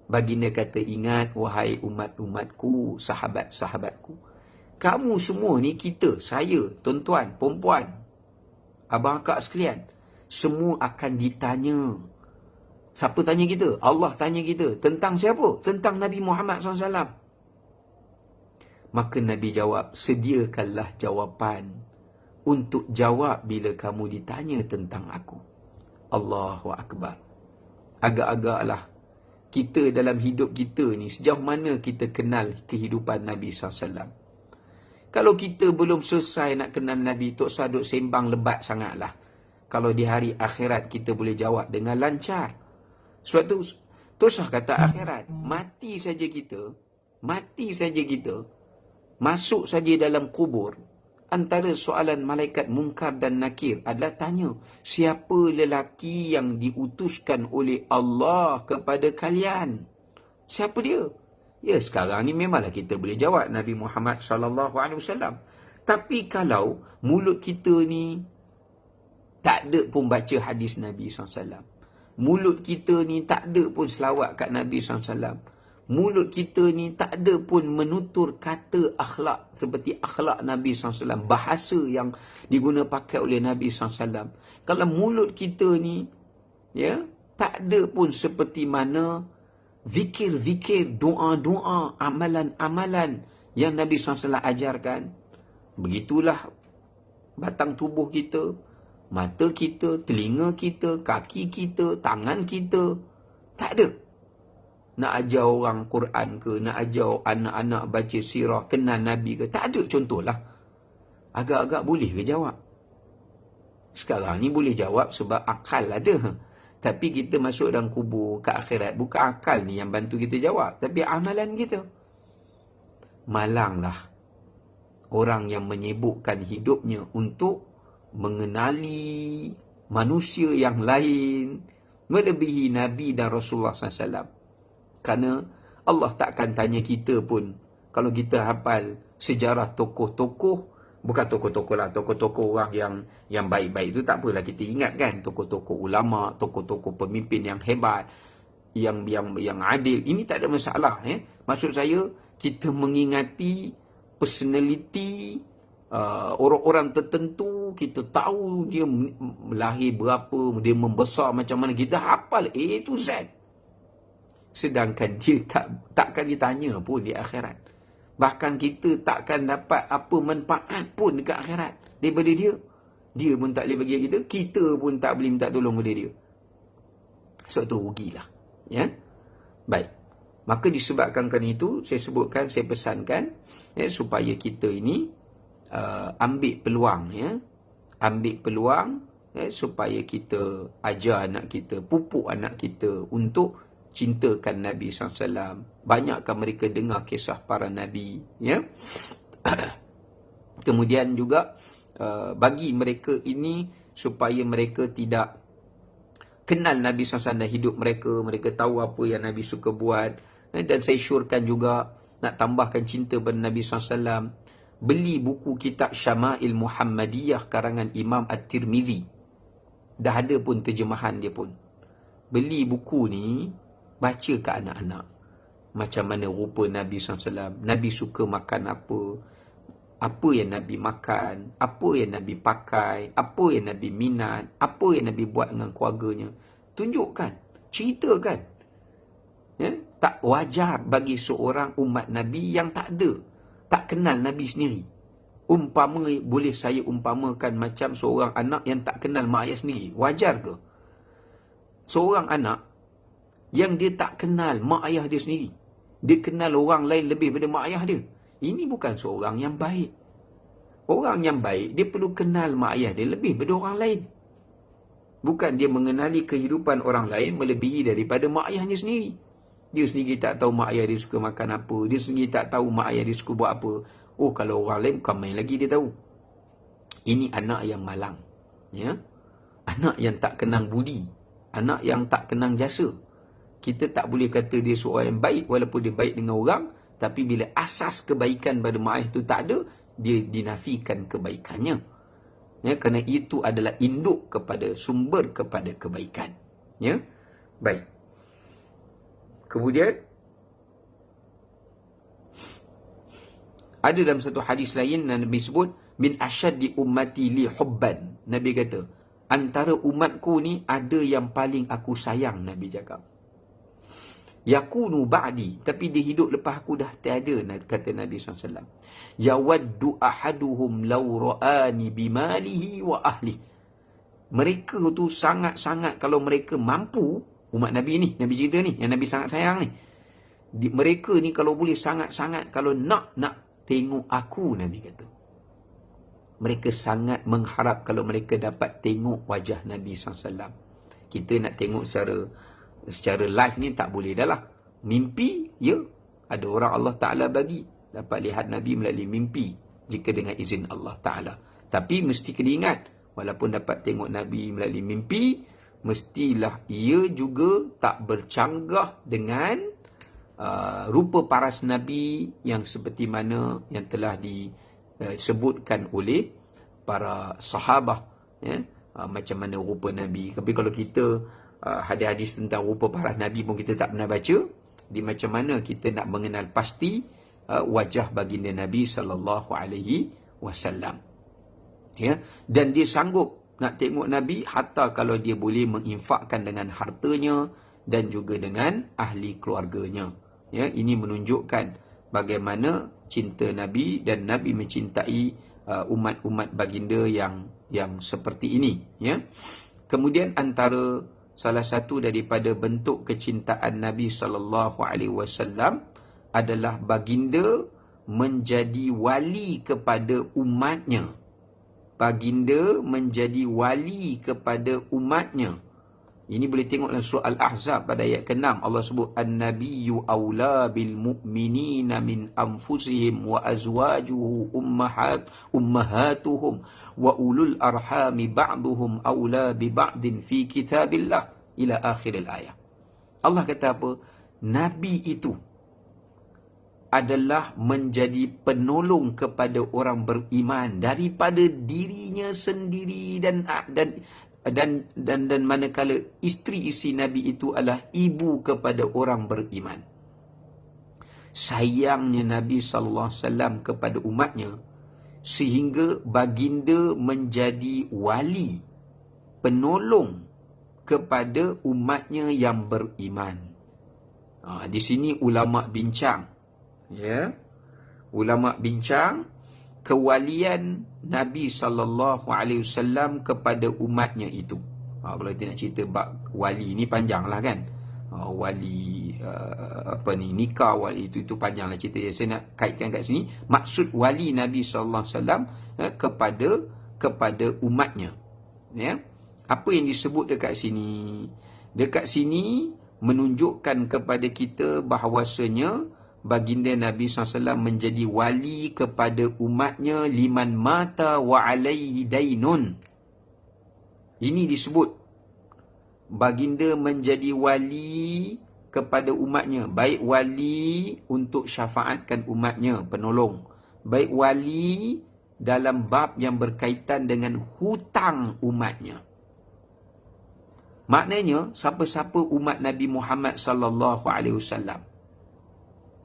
Speaker 1: Baginda kata, ingat wahai umat-umatku, sahabat-sahabatku, kamu semua ni, kita, saya, tuan-tuan, perempuan, abang akak sekalian, semua akan ditanya. Siapa tanya kita? Allah tanya kita. Tentang siapa? Tentang Nabi Muhammad SAW. Maka Nabi jawab, sediakanlah jawapan untuk jawab bila kamu ditanya tentang aku. Allahu Akbar. Agak-agaklah kita dalam hidup kita ni, sejauh mana kita kenal kehidupan Nabi SAW. Kalau kita belum selesai nak kenal Nabi, tak usah duk sembang lebat sangatlah. Kalau di hari akhirat kita boleh jawab dengan lancar. Sebab tu, tak usah kata akhirat. Mati saja kita, masuk saja dalam kubur. Antara soalan malaikat Munkar dan Nakir adalah tanya, siapa lelaki yang diutuskan oleh Allah kepada kalian? Siapa dia? Ya, sekarang ni memanglah kita boleh jawab Nabi Muhammad SAW. Tapi kalau mulut kita ni tak ada pun baca hadis Nabi SAW, mulut kita ni tak ada pun selawat kat Nabi SAW, mulut kita ni tak ada pun menutur kata akhlak seperti akhlak Nabi SAW, bahasa yang diguna pakai oleh Nabi SAW. Kalau mulut kita ni, ya, tak ada pun seperti mana zikir-zikir, doa-doa, amalan-amalan yang Nabi SAW ajarkan, begitulah batang tubuh kita, mata kita, telinga kita, kaki kita, tangan kita, tak ada. Nak ajar orang Quran ke, nak ajar anak-anak baca sirah, kenal Nabi ke, tak ada contohlah. Agak-agak boleh ke jawab? Sekarang ni boleh jawab sebab akal ada. Tapi kita masuk dalam kubur ke akhirat, bukan akal ni yang bantu kita jawab, tapi amalan kita. Malanglah orang yang menyibukkan hidupnya untuk mengenali manusia yang lain melebihi Nabi dan Rasulullah SAW. Kerana Allah takkan tanya kita pun, kalau kita hafal sejarah tokoh-tokoh, bukan tokoh-tokoh lah, tokoh-tokoh orang yang baik-baik itu tak apalah kita ingat kan, tokoh-tokoh ulama, tokoh-tokoh pemimpin yang hebat, yang adil, ini tak ada masalah. Maksud saya, kita mengingati personality orang-orang tertentu, kita tahu dia lahir berapa, dia membesar macam mana, kita hafal A to Z. Sedangkan dia takkan ditanya pun di akhirat. Bahkan kita takkan dapat apa manfaat pun dekat akhirat daripada dia. Dia pun tak boleh bagi kita, kita pun tak boleh minta tolong pada dia. Sebab tu rugilah. Ya? Baik. Maka disebabkan kerana itu, saya sebutkan, saya pesankan, ya, supaya kita ini ambil peluang, ya. Ambil peluang, supaya kita ajar anak kita, pupuk anak kita untuk cintakan Nabi SAW. Banyakkah mereka dengar kisah para Nabi, ya? Kemudian juga bagi mereka ini supaya mereka tidak kenal Nabi SAW dan hidup mereka, mereka tahu apa yang Nabi suka buat. Dan saya syorkan juga nak tambahkan cinta pada Nabi SAW, beli buku kitab Syama'il Muhammadiyah karangan Imam At-Tirmizi. Dah ada pun terjemahan dia pun. Beli buku ni, baca ke anak-anak. Macam mana rupa Nabi SAW, Nabi suka makan apa yang Nabi makan, apa yang Nabi pakai, apa yang Nabi minat, apa yang Nabi buat dengan keluarganya. Tunjukkan, ceritakan. Ya? Tak wajar bagi seorang umat Nabi yang tak kenal Nabi sendiri. Boleh saya umpamakan macam seorang anak yang tak kenal mak ayah sendiri. Wajar ke? Seorang anak yang dia tak kenal mak ayah dia sendiri, dia kenal orang lain lebih daripada mak ayah dia. Ini bukan seorang yang baik. Orang yang baik, dia perlu kenal mak ayah dia lebih daripada orang lain. Bukan dia mengenali kehidupan orang lain melebihi daripada mak ayahnya sendiri. Dia sendiri tak tahu mak ayah dia suka makan apa. Dia sendiri tak tahu mak ayah dia suka buat apa. Oh, kalau orang lain bukan main lagi dia tahu. Ini anak yang malang. Ya? Anak yang tak kenang budi. Anak yang tak kenang jasa. Kita tak boleh kata dia seorang yang baik walaupun dia baik dengan orang. Tapi bila asas kebaikan pada mak ayah itu tak ada, dia dinafikan kebaikannya. Ya, kerana itu adalah induk kepada sumber kepada kebaikan. Ya, baik. Kemudian ada dalam satu hadis lain Nabi sebut min asyaddi ummati li hubban. Nabi kata, antara umatku ni ada yang paling aku sayang, Nabi cakap. Yakunu ba'di, tapi dia hidup lepas aku dah tiada, kata Nabi SAW. Yawaddu ahaduhum law ra'ani bimalihi wa ahli. Mereka tu sangat-sangat, kalau mereka mampu, umat Nabi ni, Nabi cerita ni, yang Nabi sangat sayang ni, mereka ni kalau boleh sangat-sangat, kalau nak tengok aku, Nabi kata. Mereka sangat mengharap kalau mereka dapat tengok wajah Nabi SAW. Kita nak tengok secara live ni tak boleh dah lah. Mimpi, ya, ada orang Allah Ta'ala bagi dapat lihat Nabi melalui mimpi jika dengan izin Allah Ta'ala. Tapi mesti kena ingat, walaupun dapat tengok Nabi melalui mimpi, mestilah ia juga tak bercanggah dengan rupa paras Nabi yang seperti mana yang telah disebutkan oleh para sahabah, ya, macam mana rupa Nabi. Tapi kalau kita hadis-hadis tentang rupa paras Nabi pun kita tak pernah baca, di macam mana kita nak mengenal pasti wajah baginda Nabi SAW. Ya, dan dia sanggup nak tengok Nabi hatta kalau dia boleh menginfakkan dengan hartanya dan juga dengan ahli keluarganya. Ya, ini menunjukkan bagaimana cinta Nabi dan Nabi mencintai umat-umat baginda yang seperti ini. Ya. Kemudian antara salah satu daripada bentuk kecintaan Nabi SAW adalah baginda menjadi wali kepada umatnya. Baginda menjadi wali kepada umatnya. Ini boleh tengok dalam surah Al-Ahzab pada ayat ke-6. Allah sebut, An-Nabiyyu awla bil mu'minina min anfusihim wa azwajuhu ummahatuhum wa ulul arhami ba'duhum awla bi ba'din fi kitabillah ila akhiril ayat. Allah kata apa? Nabi itu adalah menjadi penolong kepada orang beriman daripada dirinya sendiri dan manakala isteri-isteri Nabi itu adalah ibu kepada orang beriman. Sayangnya Nabi SAW kepada umatnya sehingga baginda menjadi wali, penolong kepada umatnya yang beriman. Di sini ulama bincang. Ya, ulama bincang kewalian Nabi SAW kepada umatnya itu. Kalau kita nak cerita bab wali ni panjang lah kan. Wali nikah, wali itu panjang lah cerita. Saya nak kaitkan kat sini maksud wali Nabi SAW kepada umatnya. Ya. Apa yang disebut dekat sini? Dekat sini menunjukkan kepada kita bahawasanya baginda Nabi SAW menjadi wali kepada umatnya liman mata wa alaihi dainun. Ini disebut baginda menjadi wali kepada umatnya, baik wali untuk syafaatkan umatnya, penolong, baik wali dalam bab yang berkaitan dengan hutang umatnya. Maknanya siapa-siapa umat Nabi Muhammad sallallahu alaihi wasallam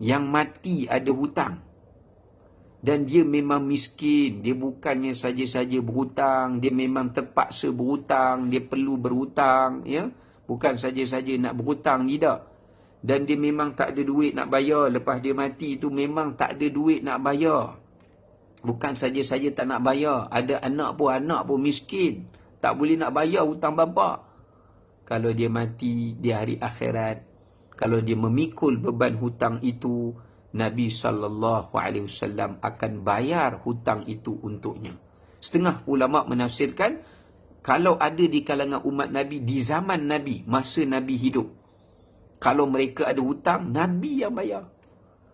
Speaker 1: yang mati ada hutang dan dia memang miskin, dia bukannya saja-saja berhutang, dia memang terpaksa berhutang, dia perlu berhutang, ya, bukan saja-saja nak berhutang, tidak. Dan dia memang tak ada duit nak bayar, lepas dia mati tu memang tak ada duit nak bayar. Bukan saja-saja tak nak bayar, ada anak pun miskin, tak boleh nak bayar hutang bapa. Kalau dia mati di hari akhirat, kalau dia memikul beban hutang itu, Nabi SAW akan bayar hutang itu untuknya. Setengah ulama menafsirkan, kalau ada di kalangan umat Nabi di zaman Nabi, masa Nabi hidup, kalau mereka ada hutang, Nabi yang bayar.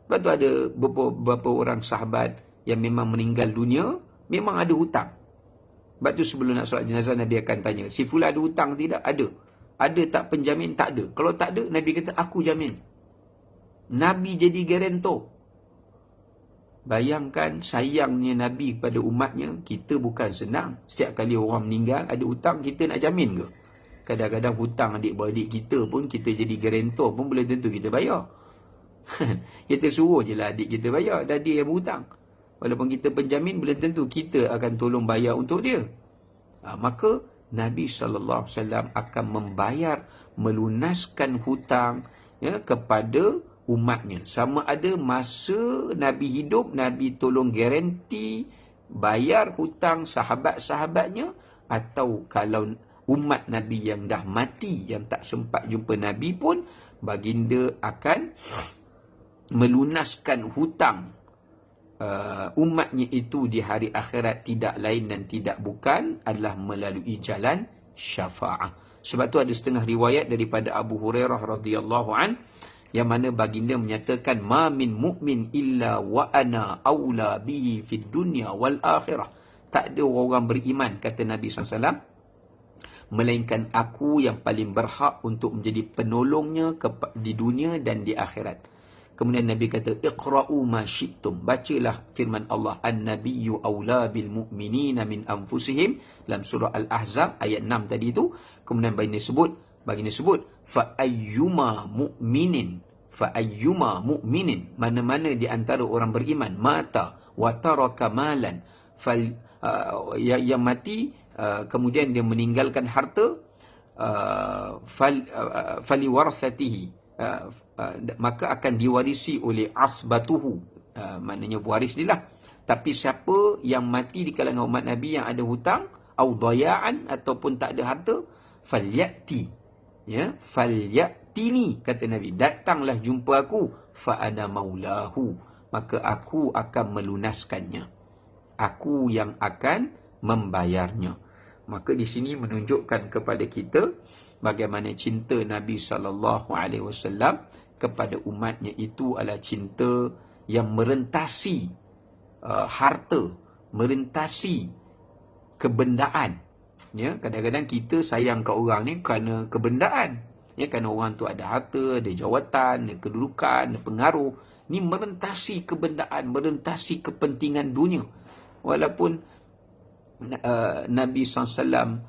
Speaker 1: Lepas tu ada beberapa orang sahabat yang memang meninggal dunia, memang ada hutang. Sebab tu sebelum nak solat jenazah, Nabi akan tanya, si fulan ada hutang tidak? Ada. Ada tak penjamin? Tak ada. Kalau tak ada, Nabi kata, aku jamin. Nabi jadi garantor. Bayangkan sayangnya Nabi kepada umatnya, kita bukan senang. Setiap kali orang meninggal, ada hutang, kita nak jamin ke? Kadang-kadang hutang adik-beradik kita pun, kita jadi garantor pun boleh tentu kita bayar. Kita suruh je lah adik kita bayar, dan dia yang berhutang. Walaupun kita penjamin, belum tentu kita akan tolong bayar untuk dia. Maka Nabi SAW akan membayar, melunaskan hutang, ya, kepada umatnya. Sama ada masa Nabi hidup, Nabi tolong garanti bayar hutang sahabat-sahabatnya, atau kalau umat Nabi yang dah mati, yang tak sempat jumpa Nabi pun, baginda akan melunaskan hutang umatnya itu di hari akhirat, tidak lain dan tidak bukan adalah melalui jalan syafaat. Sebab tu ada setengah riwayat daripada Abu Hurairah radhiyallahu an, yang mana baginda menyatakan, ma min mu'min illa wa ana aula bihi fid dunya wal akhirah. Tak ada orang beriman, kata Nabi SAW, melainkan aku yang paling berhak untuk menjadi penolongnya di dunia dan di akhirat. Kemudian Nabi kata, iqra'u ma syi'tum. Bacalah firman Allah, an-nabiyyu aula bil mu'minina min anfusihim, dalam surah Al-Ahzab ayat 6 tadi itu. Kemudian baginda sebut fa ayyuma mu'minin, mana-mana di antara orang beriman, mata wa taraka malan, yang mati, kemudian dia meninggalkan harta, fali warathatihi, maka akan diwarisi oleh asbatuhu, maknanya waris dia lah. Tapi siapa yang mati di kalangan umat Nabi yang ada hutang, au dayaan, ataupun tak ada harta, falyati, ya, falyatini, kata Nabi, datanglah jumpa aku, fa ana maulahu, maka aku akan melunaskannya, aku yang akan membayarnya. Maka di sini menunjukkan kepada kita bagaimana cinta Nabi SAW kepada umatnya itu adalah cinta yang merentasi harta, merentasi kebendaan. Ya, kadang-kadang kita sayang ke orang ni kerana kebendaan. Ya, kerana orang tu ada harta, ada jawatan, ada kedudukan, ada pengaruh. Ni merentasi kebendaan, merentasi kepentingan dunia. Walaupun Nabi SAW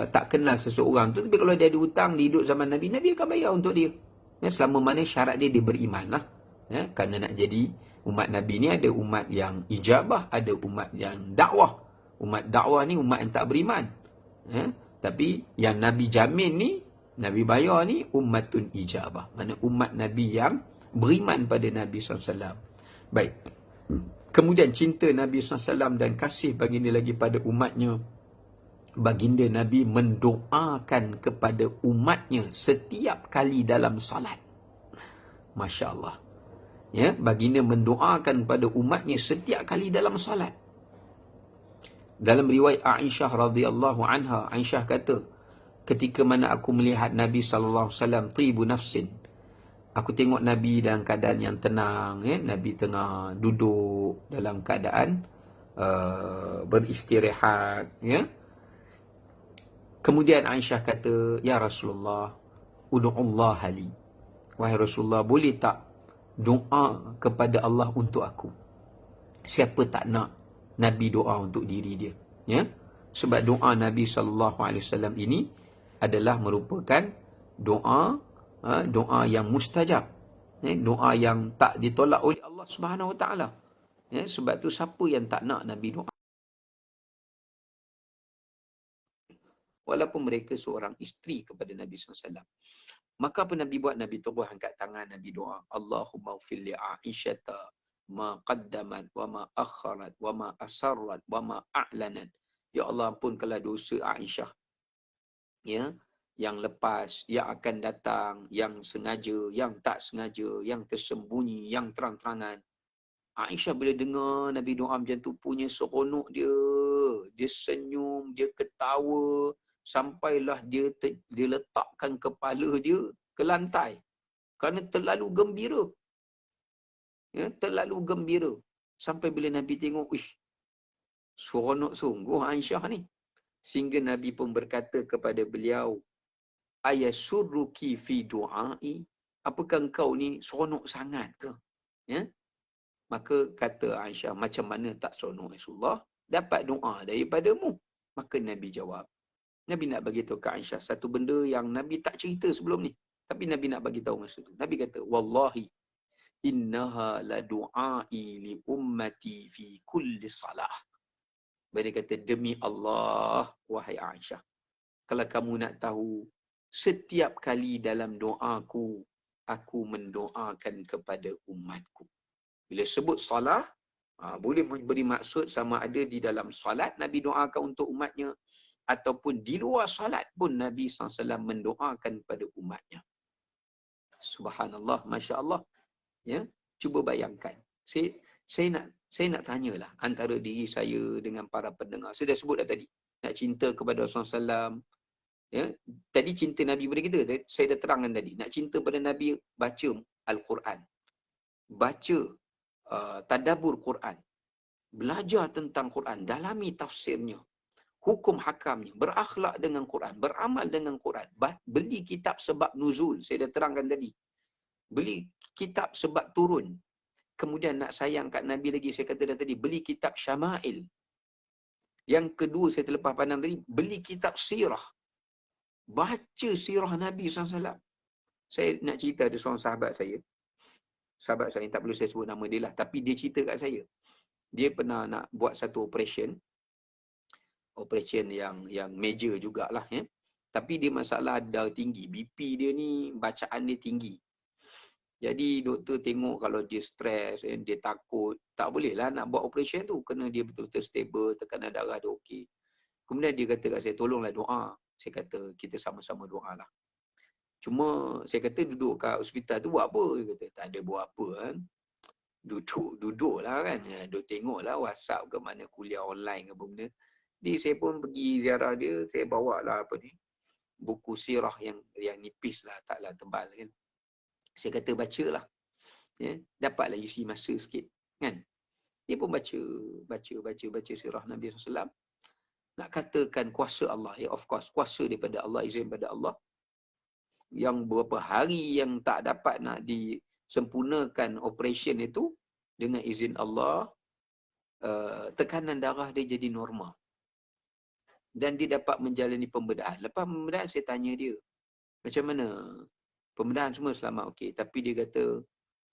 Speaker 1: tak kenal seseorang tu, tapi kalau dia ada hutang, dia hidup zaman Nabi, Nabi akan bayar untuk dia. Ya, selama mana syarat dia beriman lah. Ya, kerana nak jadi umat Nabi ni ada umat yang ijabah, ada umat yang dakwah. Umat dakwah ni umat yang tak beriman. Ya, tapi yang Nabi jamin ni, Nabi bayar ni, ummatun ijabah. Mana umat Nabi yang beriman pada Nabi SAW. Baik. Kemudian cinta Nabi SAW dan kasih baginda lagi pada umatnya. Baginda Nabi mendoakan kepada umatnya setiap kali dalam salat. Masya Allah. Ya, baginda mendoakan kepada umatnya setiap kali dalam salat. Dalam riwayat Aisyah radhiyallahu anha, Aisyah kata, ketika mana aku melihat Nabi SAW tibu nafsin, aku tengok Nabi dalam keadaan yang tenang, ya? Nabi tengah duduk dalam keadaan beristirahat, ya. Kemudian Aisyah kata, "Ya Rasulullah, ud'ullah li." Wahai Rasulullah, boleh tak doa kepada Allah untuk aku? Siapa tak nak Nabi doa untuk diri dia, ya? Sebab doa Nabi SAW ini adalah merupakan doa doa yang mustajab, ya? Doa yang tak ditolak oleh Allah Subhanahu Wa Taala, ya? Sebab tu siapa yang tak nak Nabi doa, walaupun mereka seorang isteri kepada Nabi SAW. Maka apa Nabi buat? Nabi terus angkat tangan, Nabi doa, Allahumma ghfir li Aisyata ma qaddamat wa ma akharat wa ma asarrat wa ma a'lanat. Ya Allah, ampunkanlah dosa Aisyah, ya, yang lepas, yang akan datang, yang sengaja, yang tak sengaja, yang tersembunyi, yang terang-terangan. Aisyah bila dengar Nabi doa macam tu, punya seronok dia. Dia senyum, dia ketawa, sampailah dia letakkan kepala dia ke lantai. Kerana terlalu gembira. Ya, terlalu gembira. Sampai bila Nabi tengok, ish, seronok sungguh Aisyah ni. Sehingga Nabi pun berkata kepada beliau, ayasurruki fi du'ai? Apakah engkau ni seronok sangat ke? Ya? Maka kata Aisyah, macam mana tak seronok Rasulullah? Dapat doa daripadamu. Maka Nabi jawab. Nabi nak bagi tahu ke Aisyah satu benda yang Nabi tak cerita sebelum ni. Tapi Nabi nak bagi tahu masa tu. Nabi kata, wallahi innaha la du'ai li ummati fi kulli salah. Dia kata, demi Allah, wahai Aisyah, kalau kamu nak tahu, setiap kali dalam doaku, aku mendoakan kepada umatku. Bila sebut salah, boleh memberi maksud sama ada di dalam solat Nabi doakan untuk umatnya, ataupun di luar solat pun Nabi SAW mendoakan kepada umatnya. Subhanallah, Masya Allah. Ya, cuba bayangkan. Saya nak tanyalah antara diri saya dengan para pendengar. Saya dah sebut dah tadi, nak cinta kepada Rasulullah SAW. Ya, tadi cinta Nabi pada kita, saya dah terangkan tadi. Nak cinta pada Nabi, baca Al-Quran, baca tadabbur Quran, belajar tentang Quran, dalami tafsirnya, hukum hakamnya, berakhlak dengan Quran, beramal dengan Quran, beli kitab sebab nuzul, saya dah terangkan tadi. Beli kitab sebab turun. Kemudian nak sayang kat Nabi lagi, saya kata dah tadi, beli kitab Syama'il. Yang kedua, saya terlepas pandang tadi, beli kitab sirah. Baca sirah Nabi SAW. Saya nak cerita, ada seorang sahabat saya tak perlu saya sebut nama dia lah, tapi dia cerita kat saya. Dia pernah nak buat satu operation yang major jugalah, ya. Tapi dia masalah darah tinggi, BP dia ni, bacaan dia tinggi. Jadi doktor tengok kalau dia stres, dia takut, tak boleh lah nak buat operation tu, kena dia betul-betul stable, tekanan darah dia okey. Kemudian dia kata kat saya, tolonglah doa. Saya kata, kita sama-sama doa lah. Cuma saya kata, duduk kat hospital tu buat apa? Dia kata, tak ada buat apa kan. Duduk lah kan. Duduk tengok lah WhatsApp ke mana, kuliah online ke apa benda. Jadi saya pun pergi ziarah dia, saya bawa lah apa ni, buku sirah yang nipis lah, taklah tebal kan. Saya kata bacalah, ya, dapatlah isi masa sikit kan. Dia pun baca sirah Nabi SAW. Nak katakan kuasa Allah, ya, of course kuasa daripada Allah, izin daripada Allah. Yang beberapa hari yang tak dapat nak disempurnakan operation itu, dengan izin Allah, tekanan darah dia jadi normal. Dan dia dapat menjalani pembedahan. Lepas pembedahan saya tanya dia, macam mana? Pembedahan semua selamat, okey. Tapi dia kata,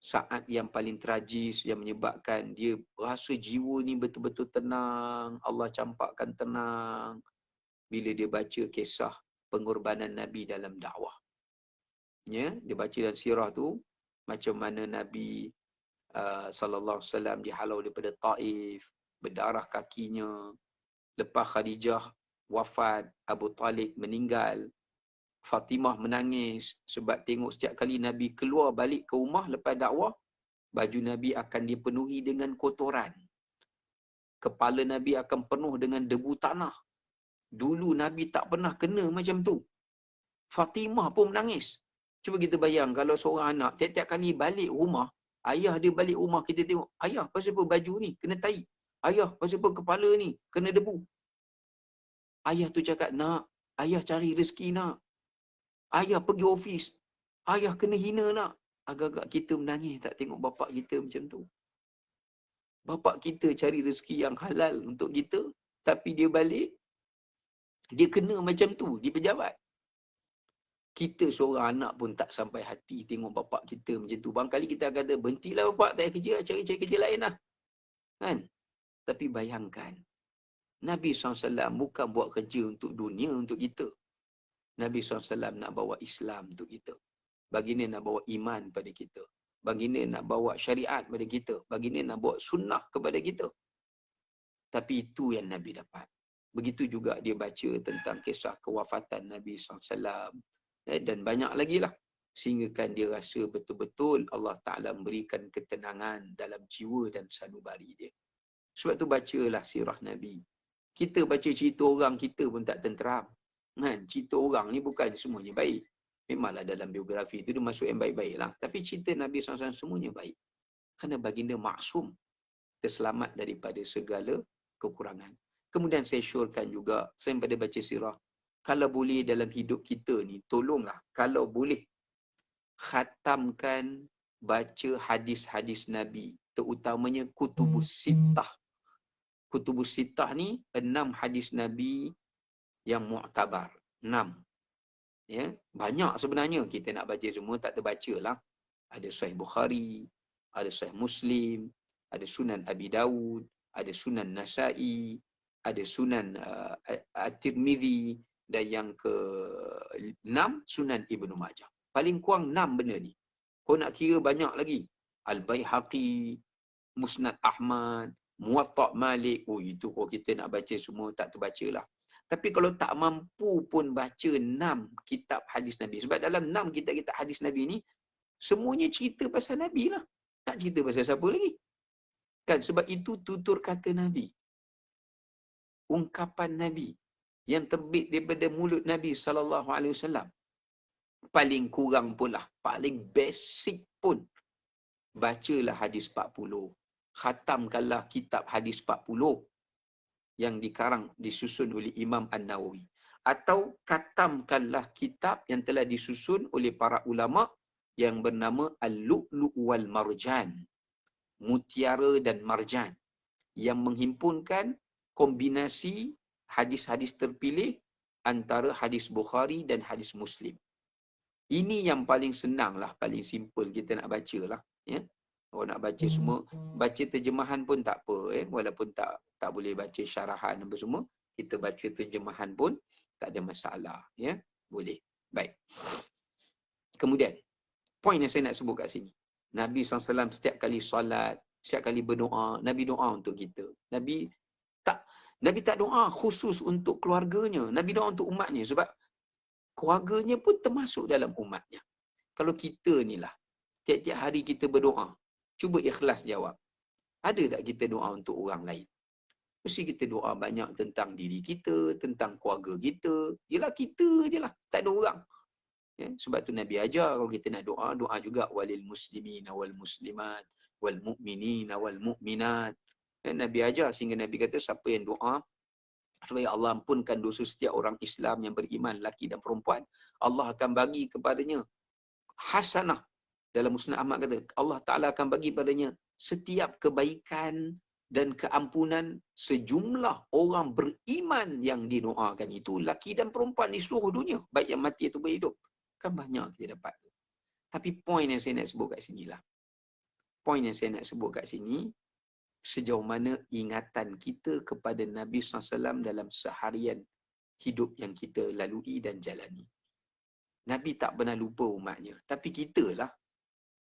Speaker 1: saat yang paling tragis yang menyebabkan dia rasa jiwa ni betul-betul tenang, Allah campakkan tenang, bila dia baca kisah pengorbanan Nabi dalam dakwah. Ya, dia baca dalam sirah tu, macam mana Nabi sallallahu alaihi wasallam dihalau daripada Taif, berdarah kakinya. Lepas Khadijah wafat, Abu Talib meninggal, Fatimah menangis sebab tengok setiap kali Nabi keluar balik ke rumah lepas dakwah, baju Nabi akan dipenuhi dengan kotoran. Kepala Nabi akan penuh dengan debu tanah. Dulu Nabi tak pernah kena macam tu. Fatimah pun menangis. Cuba kita bayang kalau seorang anak tiap-tiap kali balik rumah, ayah dia balik rumah, kita tengok, ayah pasal apa baju ni kena tai? Ayah pasal apa kepala ni kena debu? Ayah tu cakap, nak, ayah cari rezeki nak. Ayah pergi ofis. Ayah kena hina nak. Agak-agak kita menangis tak tengok bapak kita macam tu. Bapak kita cari rezeki yang halal untuk kita, tapi dia balik, dia kena macam tu, dia pejabat. Kita seorang anak pun tak sampai hati tengok bapak kita macam tu. Barangkali kita akan kata, berhentilah bapak, tak payah kerja, cari-cari kerja lain lah. Kan? Tapi bayangkan, Nabi SAW bukan buat kerja untuk dunia, untuk kita. Nabi SAW nak bawa Islam untuk kita. Baginda nak bawa iman pada kita. Baginda nak bawa syariat pada kita. Baginda nak bawa sunnah kepada kita. Tapi itu yang Nabi dapat. Begitu juga dia baca tentang kisah kewafatan Nabi SAW. Dan banyak lagi lah. Sehingga kan dia rasa betul-betul Allah Ta'ala memberikan ketenangan dalam jiwa dan sanubari dia. Sebab tu bacalah sirah Nabi. Kita baca cerita orang, kita pun tak tenteram. Kan? Cerita orang ni bukan semuanya baik. Memanglah dalam biografi itu dia masuk yang baik-baik lah. Tapi cerita Nabi SAW semuanya baik. Kerana baginda maksum. Terselamat daripada segala kekurangan. Kemudian saya syorkan juga, selain pada baca sirah, kalau boleh dalam hidup kita ni, tolonglah, kalau boleh, khatamkan baca hadis-hadis Nabi, terutamanya Kutubus Sittah. Kutubus Sittah ni 6 hadis Nabi yang mu'tabar. 6. Ya, banyak sebenarnya, kita nak baca semua tak terbacalah. Ada Sahih Bukhari, ada Sahih Muslim, ada Sunan Abi Dawud, ada Sunan Nasa'i, ada Sunan At-Tirmidzi, dan yang ke-6 Sunan Ibnu Majah. Paling kurang 6 benda ni. Kau nak kira banyak lagi. Al-Baihaqi, Musnad Ahmad, Muwatta' Malik. Oh, itu kalau kita nak baca semua tak terbacalah. Tapi kalau tak mampu pun baca 6 kitab hadis Nabi. Sebab dalam 6 kitab-kitab hadis Nabi ni, semuanya cerita pasal Nabi lah. Nak cerita pasal siapa lagi? Kan, sebab itu tutur kata Nabi. Ungkapan Nabi yang terbit daripada mulut Nabi SAW. Paling kurang pun lah, paling basic pun, bacalah hadis 40. Khatamkanlah kitab hadis 40 yang dikarang, disusun oleh Imam An-Nawawi. Atau khatamkanlah kitab yang telah disusun oleh para ulama yang bernama Al-Lu'lu' wal Marjan. Mutiara dan Marjan. Yang menghimpunkan kombinasi hadis-hadis terpilih antara hadis Bukhari dan hadis Muslim. Ini yang paling senang lah, paling simple kita nak baca lah. Ya? Kalau nak baca semua, baca terjemahan pun tak apa. Walaupun tak boleh baca syarahan apa semua, kita baca terjemahan pun tak ada masalah. Ya? Boleh. Baik. Kemudian, poin yang saya nak sebut kat sini. Nabi SAW setiap kali solat, setiap kali berdoa, Nabi doa untuk kita. Nabi tak doa khusus untuk keluarganya. Nabi doa untuk umatnya. Sebab keluarganya pun termasuk dalam umatnya. Kalau kita ni lah, tiap-tiap hari kita berdoa, cuba ikhlas jawab. Ada tak kita doa untuk orang lain? Mesti kita doa banyak tentang diri kita, tentang keluarga kita. Yelah kita je lah, tak ada orang. Ya, sebab tu Nabi ajar kalau kita nak doa, doa juga walil muslimina wal muslimat wal mu'minina wal mu'minat. Ya, Nabi ajar sehingga Nabi kata siapa yang doa supaya Allah ampunkan dosa setiap orang Islam yang beriman, lelaki dan perempuan, Allah akan bagi kepadanya hasanah. Dalam Musnad Ahmad kata, Allah Ta'ala akan bagi padanya setiap kebaikan dan keampunan sejumlah orang beriman yang didoakan itu, lelaki dan perempuan di seluruh dunia, baik yang mati atau berhidup. Kan banyak kita dapat. Tapi poin yang saya nak sebut kat sini lah. Poin yang saya nak sebut kat sini, sejauh mana ingatan kita kepada Nabi SAW dalam seharian hidup yang kita lalui dan jalani. Nabi tak pernah lupa umatnya. Tapi kita lah.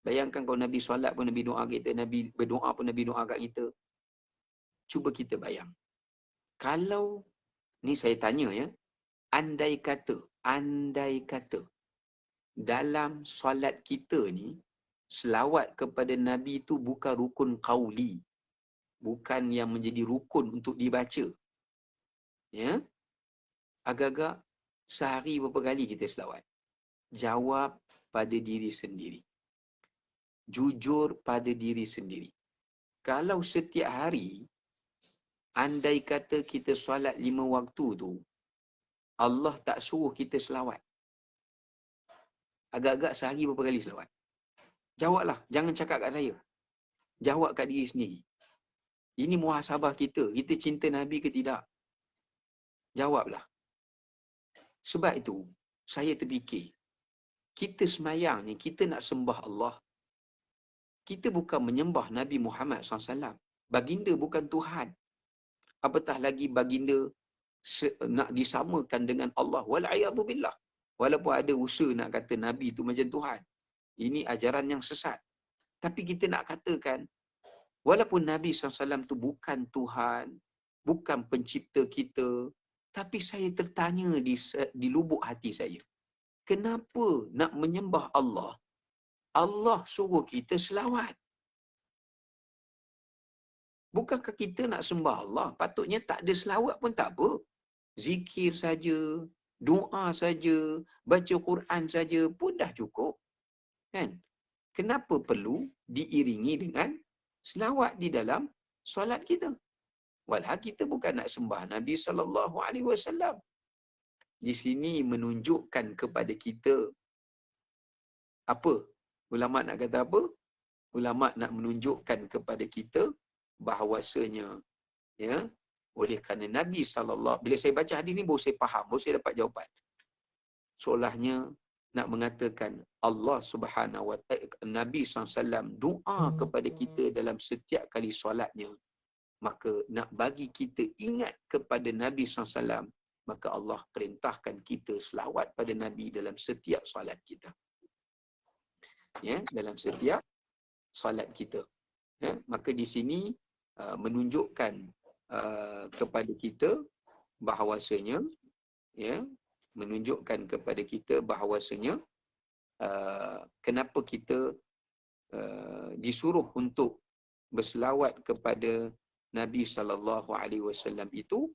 Speaker 1: Bayangkan kalau Nabi solat pun Nabi doa kita, Nabi berdoa pun Nabi doa kat kita. Cuba kita bayang. Kalau, ni saya tanya ya, andai kata, dalam solat kita ni, selawat kepada Nabi tu bukan rukun qauli. Bukan yang menjadi rukun untuk dibaca. Ya? Agak-agak sehari berapa kali kita selawat? jawab pada diri sendiri. Jujur pada diri sendiri. Kalau setiap hari, andai kata kita solat 5 waktu tu, Allah tak suruh kita selawat. Agak-agak sehari berapa kali selawat? Jawablah, jangan cakap kat saya. Jawab kat diri sendiri. Ini muhasabah kita. Kita cinta Nabi ke tidak? Jawablah. Sebab itu, saya terfikir, kita semayang ni, kita nak sembah Allah. Kita bukan menyembah Nabi Muhammad SAW. Baginda bukan Tuhan. Apatah lagi baginda nak disamakan dengan Allah. Wal'ayadzubillah. Walaupun ada usaha nak kata Nabi tu macam Tuhan. Ini ajaran yang sesat. Tapi kita nak katakan, walaupun Nabi SAW tu bukan Tuhan, bukan pencipta kita, tapi saya tertanya di lubuk hati saya, kenapa nak menyembah Allah? Allah suruh kita selawat. Bukankah kita nak sembah Allah? Patutnya tak ada selawat pun tak apa. Zikir saja, doa saja, baca Quran saja pun dah cukup. Kan? Kenapa perlu diiringi dengan selawat di dalam solat kita? Walhal kita bukan nak sembah Nabi SAW. Di sini menunjukkan kepada kita apa? Ulama nak kata apa? Ulama nak menunjukkan kepada kita bahawasanya, ya, oleh kerana Nabi SAW, bila saya baca hadis ni baru saya faham, baru saya dapat jawapan. Seolahnya nak mengatakan Allah Subhanahu wa ta'ala, Nabi SAW doa kepada kita dalam setiap kali solatnya, maka nak bagi kita ingat kepada Nabi SAW, maka Allah perintahkan kita selawat pada Nabi dalam setiap solat kita. Ya, dalam setiap solat kita. Ya, maka di sini menunjukkan kepada kita bahawasanya, ya, menunjukkan kepada kita bahawasanya kenapa kita disuruh untuk berselawat kepada Nabi SAW itu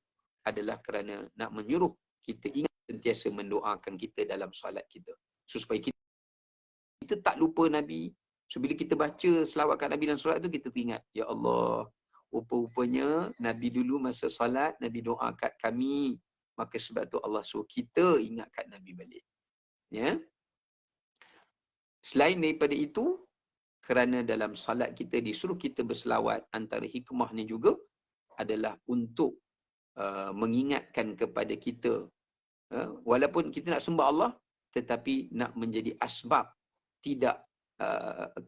Speaker 1: adalah kerana nak menyuruh kita ingat sentiasa mendoakan kita dalam solat kita. So, supaya kita tak lupa Nabi. So, bila kita baca selawat kat Nabi dan solat tu, kita teringat, ya Allah, rupa-rupanya Nabi dulu masa solat, Nabi doa kat kami. Maka sebab tu Allah suruh kita ingat kat Nabi balik. Ya. Selain daripada itu, kerana dalam solat kita disuruh kita berselawat, antara hikmahnya juga adalah untuk mengingatkan kepada kita, walaupun kita nak sembah Allah, tetapi nak menjadi asbab tidak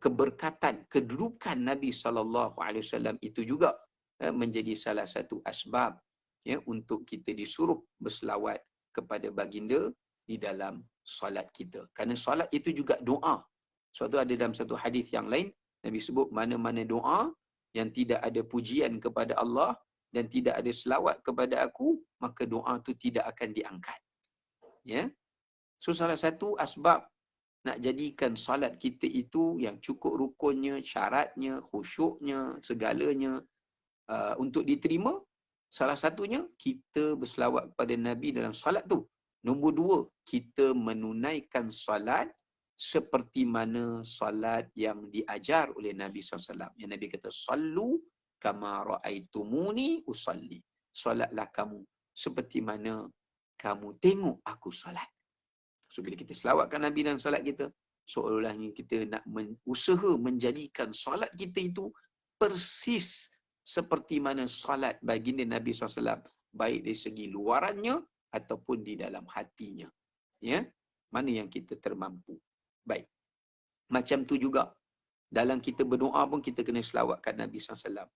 Speaker 1: keberkatan, kedudukan Nabi SAW itu juga menjadi salah satu asbab, ya, untuk kita disuruh berselawat kepada baginda di dalam solat kita. Kerana solat itu juga doa. Sebab tu ada dalam satu hadis yang lain, Nabi sebut mana-mana doa yang tidak ada pujian kepada Allah dan tidak ada selawat kepada aku, maka doa tu tidak akan diangkat. Ya. So, salah satu asbab nak jadikan solat kita itu yang cukup rukunnya, syaratnya, khusyuknya, segalanya untuk diterima, salah satunya kita berselawat kepada Nabi dalam solat tu. Nombor 2, kita menunaikan solat seperti mana solat yang diajar oleh Nabi SAW. Yang Nabi kata, sallu kama ra'aitumuni usalli. Solatlah kamu seperti mana kamu tengok aku solat. So, bila kita selawatkan Nabi dan solat kita, seolah-olahnya kita nak usaha menjadikan solat kita itu persis seperti mana solat baginda Nabi SAW, baik dari segi luarannya ataupun di dalam hatinya. Ya, mana yang kita termampu. Baik. Macam tu juga dalam kita berdoa pun kita kena selawatkan Nabi SAW.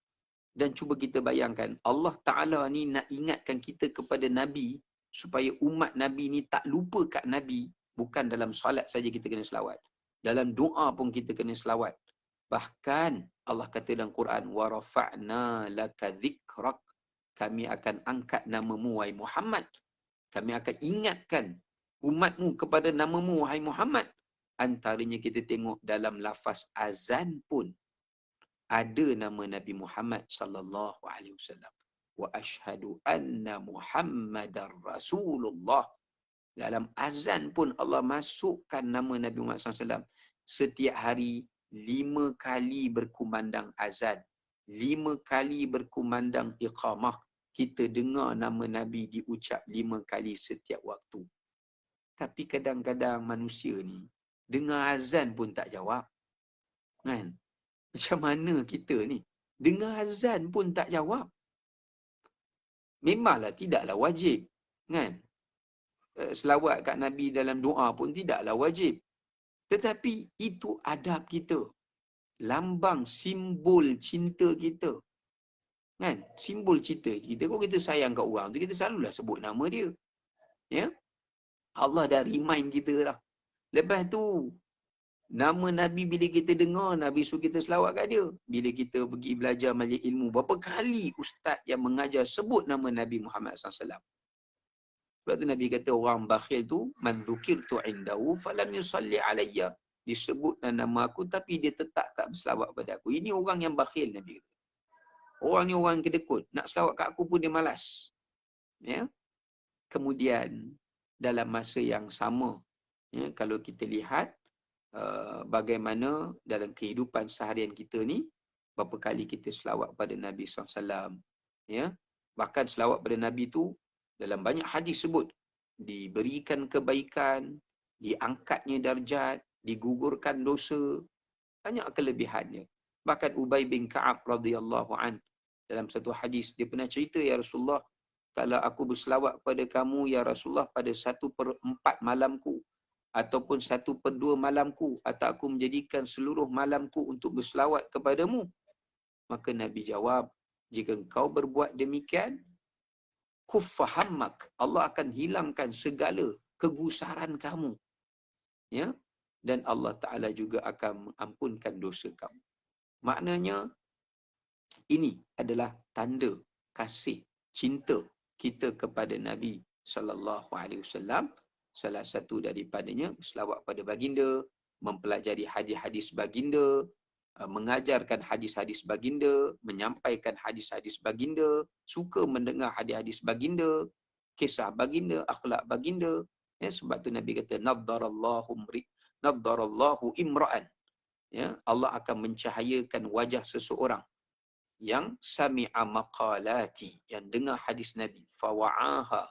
Speaker 1: Dan cuba kita bayangkan, Allah Ta'ala ni nak ingatkan kita kepada Nabi supaya umat Nabi ni tak lupa kat Nabi. Bukan dalam solat saja kita kena selawat. Dalam doa pun kita kena selawat. Bahkan Allah kata dalam Quran, wa rafa'na laka dzikrak. Kami akan angkat namamu wahai Muhammad. Kami akan ingatkan umatmu kepada namamu wahai Muhammad. Antaranya kita tengok dalam lafaz azan pun ada nama Nabi Muhammad sallallahu alaihi wasallam. Wa asyhadu anna Muhammadar Rasulullah. Dalam azan pun Allah masukkan nama Nabi Muhammad SAW. Setiap hari 5 kali berkumandang azan. 5 kali berkumandang iqamah. Kita dengar nama Nabi diucap 5 kali setiap waktu. Tapi kadang-kadang manusia ni dengar azan pun tak jawab. Kan? Macam mana kita ni? Dengar azan pun tak jawab. Memanglah tidaklah wajib. Kan? Selawat kat Nabi dalam doa pun tidaklah wajib. Tetapi itu adab kita. Lambang simbol cinta kita. Kan? Simbol cinta kita. Kalau kita sayang kat orang tu, kita selalulah sebut nama dia. Ya? Allah dah remind kita dah. Lepas tu, nama Nabi bila kita dengar, Nabi suruh kita selawat kat dia. Bila kita pergi belajar majlis ilmu, berapa kali ustaz yang mengajar sebut nama Nabi Muhammad SAW. Sebab tu Nabi kata orang bakhil tu, man dzukirtu indahu falam yusalli alayya. Disebut nama aku tapi dia tetap tak berselawat pada aku. Ini orang yang bakhil, Nabi kata. Orang ni orang kedekut. Nak selawat kat aku pun dia malas. Ya. Kemudian dalam masa yang sama, ya, kalau kita lihat bagaimana dalam kehidupan seharian kita ni, berapa kali kita selawat pada Nabi SAW. Ya. Bahkan selawat pada Nabi tu dalam banyak hadis sebut diberikan kebaikan, diangkatnya darjat, digugurkan dosa, banyak kelebihannya. Bahkan Ubay bin Ka'ab radhiyallahu an dalam satu hadis dia pernah cerita, ya Rasulullah, kalau aku berselawat kepada kamu ya Rasulullah pada 1/4 malamku ataupun 1/2 malamku, atau aku menjadikan seluruh malamku untuk berselawat kepadamu, maka Nabi jawab, jika engkau berbuat demikian, kuffa hammak, Allah akan hilangkan segala kegusaran kamu. Ya? Dan Allah Ta'ala juga akan mengampunkan dosa kamu. Maknanya, ini adalah tanda kasih, cinta kita kepada Nabi SAW. Salah satu daripadanya, selawat pada baginda, mempelajari hadis-hadis baginda, mengajarkan hadis-hadis baginda, menyampaikan hadis-hadis baginda, suka mendengar hadis-hadis baginda, kisah baginda, akhlak baginda. Ya, sebab tu Nabi kata, naddarallahu imra'an. Ya, Allah akan mencahayakan wajah seseorang yang sami'a maqalati, yang dengar hadis Nabi, fawa'aha,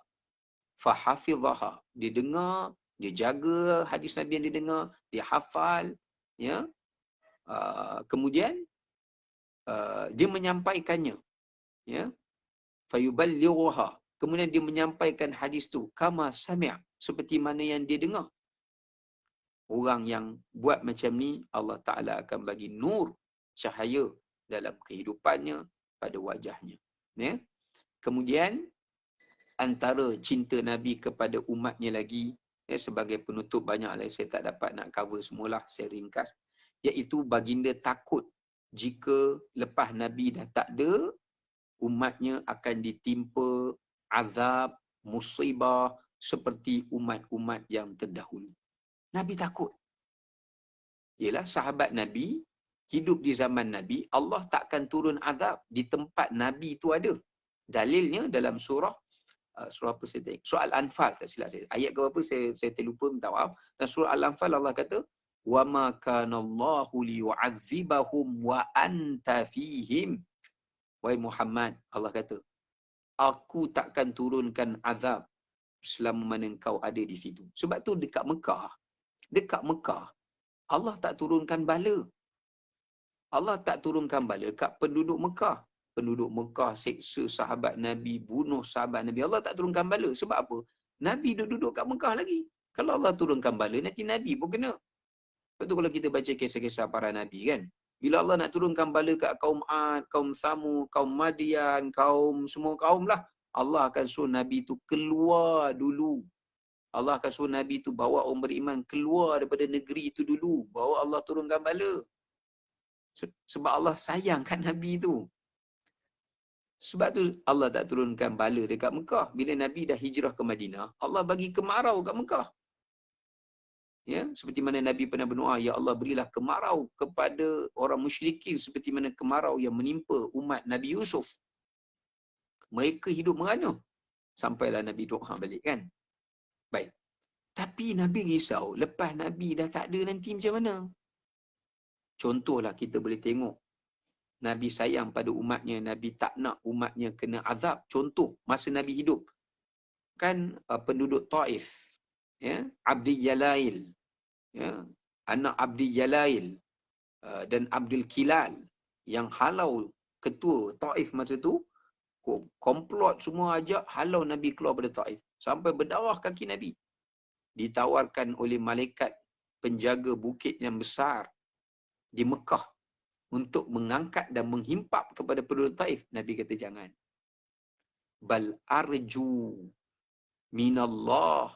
Speaker 1: fahafizaha, dia dengar, dia jaga hadis Nabi yang dia dengar, dia hafal, ya. Kemudian dia menyampaikannya, ya, fayuballighuha, kemudian dia menyampaikan hadis tu kama sami', seperti mana yang dia dengar. Orang yang buat macam ni, Allah Ta'ala akan bagi nur, cahaya dalam kehidupannya, pada wajahnya. Ya? Kemudian, antara cinta Nabi kepada umatnya lagi, ya, sebagai penutup, banyaklah saya tak dapat nak cover semualah, saya ringkas, iaitu baginda takut jika lepas Nabi dah tak ada, umatnya akan ditimpa azab, musibah seperti umat-umat yang terdahulu. Nabi takut. Ialah sahabat Nabi, hidup di zaman Nabi, Allah takkan turun azab di tempat Nabi itu ada. Dalilnya dalam surah apa saya tengok? Surah Al-Anfal, tak silap saya. Ayat ke berapa saya terlupa, minta maaf. Dan surah Al-Anfal Allah kata, "Wa ma kana Allahu liyu'adzibahum wa anta fihim." Wahai Muhammad, Allah kata, aku takkan turunkan azab selama mana engkau ada di situ. Sebab tu dekat Mekah, Allah tak turunkan bala. Allah tak turunkan bala kat penduduk Mekah. Penduduk Mekah seksa sahabat Nabi, bunuh sahabat Nabi. Allah tak turunkan bala. Sebab apa? Nabi duduk kat Mekah lagi. Kalau Allah turunkan bala, nanti Nabi pun kena. Sebab tu kalau kita baca kisah-kisah para Nabi kan, bila Allah nak turunkan bala kat kaum Ad, kaum Samud, kaum Madian, kaum semua kaum lah, Allah akan suruh Nabi tu keluar dulu. Allah akan suruh Nabi tu bawa orang beriman keluar daripada negeri itu dulu. Bawa Allah turunkan bala. Sebab Allah sayangkan Nabi tu. Sebab tu Allah tak turunkan bala dekat Mekah. Bila Nabi dah hijrah ke Madinah, Allah bagi kemarau kat Mekah. Ya, seperti mana Nabi pernah berdoa, ya Allah berilah kemarau kepada orang musyrikin seperti mana kemarau yang menimpa umat Nabi Yusuf. Mereka hidup merana. Sampailah Nabi doa balik kan. Baik. Tapi Nabi risau, lepas Nabi dah tak ada nanti macam mana? Contohlah kita boleh tengok, Nabi sayang pada umatnya, Nabi tak nak umatnya kena azab. Contoh, masa Nabi hidup, kan penduduk Taif, ya, Abdi Yalail, ya, anak Abdi Yalail dan Abdul Kilal yang halau ketua Taif masa tu, komplot semua ajak halau Nabi keluar dari Taif. Sampai berdarah kaki Nabi. Ditawarkan oleh malaikat penjaga bukit yang besar di Mekah untuk mengangkat dan menghimpap kepada penduduk Taif. Nabi kata jangan. Bal arju minallah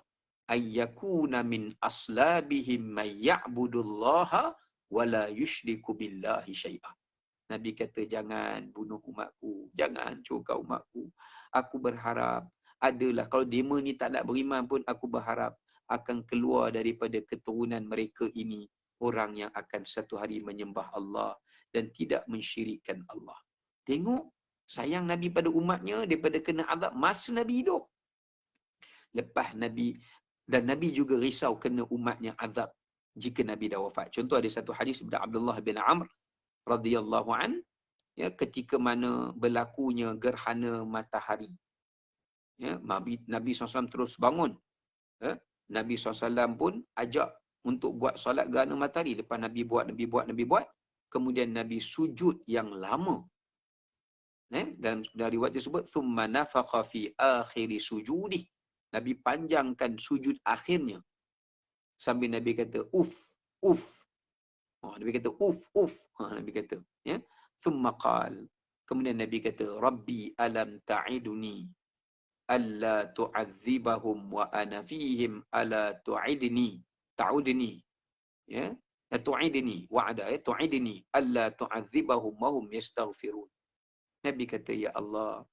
Speaker 1: ayyakuna min aslabihim may ya'budullaha wala yusyriku billahi syai'ah. Nabi kata jangan bunuh umatku, jangan hancurkan umatku. Aku berharap adalah kalau dema ni tak nak beriman pun, aku berharap akan keluar daripada keturunan mereka ini orang yang akan satu hari menyembah Allah dan tidak mensyirikkan Allah. Tengok, sayang Nabi pada umatnya daripada kena azab masa Nabi hidup. Lepas Nabi, dan Nabi juga risau kena umatnya azab jika Nabi dah wafat. Contoh ada satu hadis daripada Abdullah bin Amr radhiyallahu an, ya, ketika mana berlakunya gerhana matahari, ya, Nabi SAW terus bangun, ya. Nabi SAW pun ajak untuk buat solat gerhana matahari. Lepas Nabi buat, kemudian Nabi sujud yang lama, dan dari riwayat tersebut thumma nafaqa fi akhiri sujudih, Nabi panjangkan sujud akhirnya sambil Nabi kata uf. Nabi kata uf. Nabi kata, ya. Thumma qal, kemudian Nabi kata, Rabbi alam ta'iduni alla tu'adzibahum wa ana fihim ala ta'udni, ya. Tu'idni wa'ada, ya, tu'idni alla tu'adzibahum wa hum yastaghfirun. Nabi kata, ya Allah,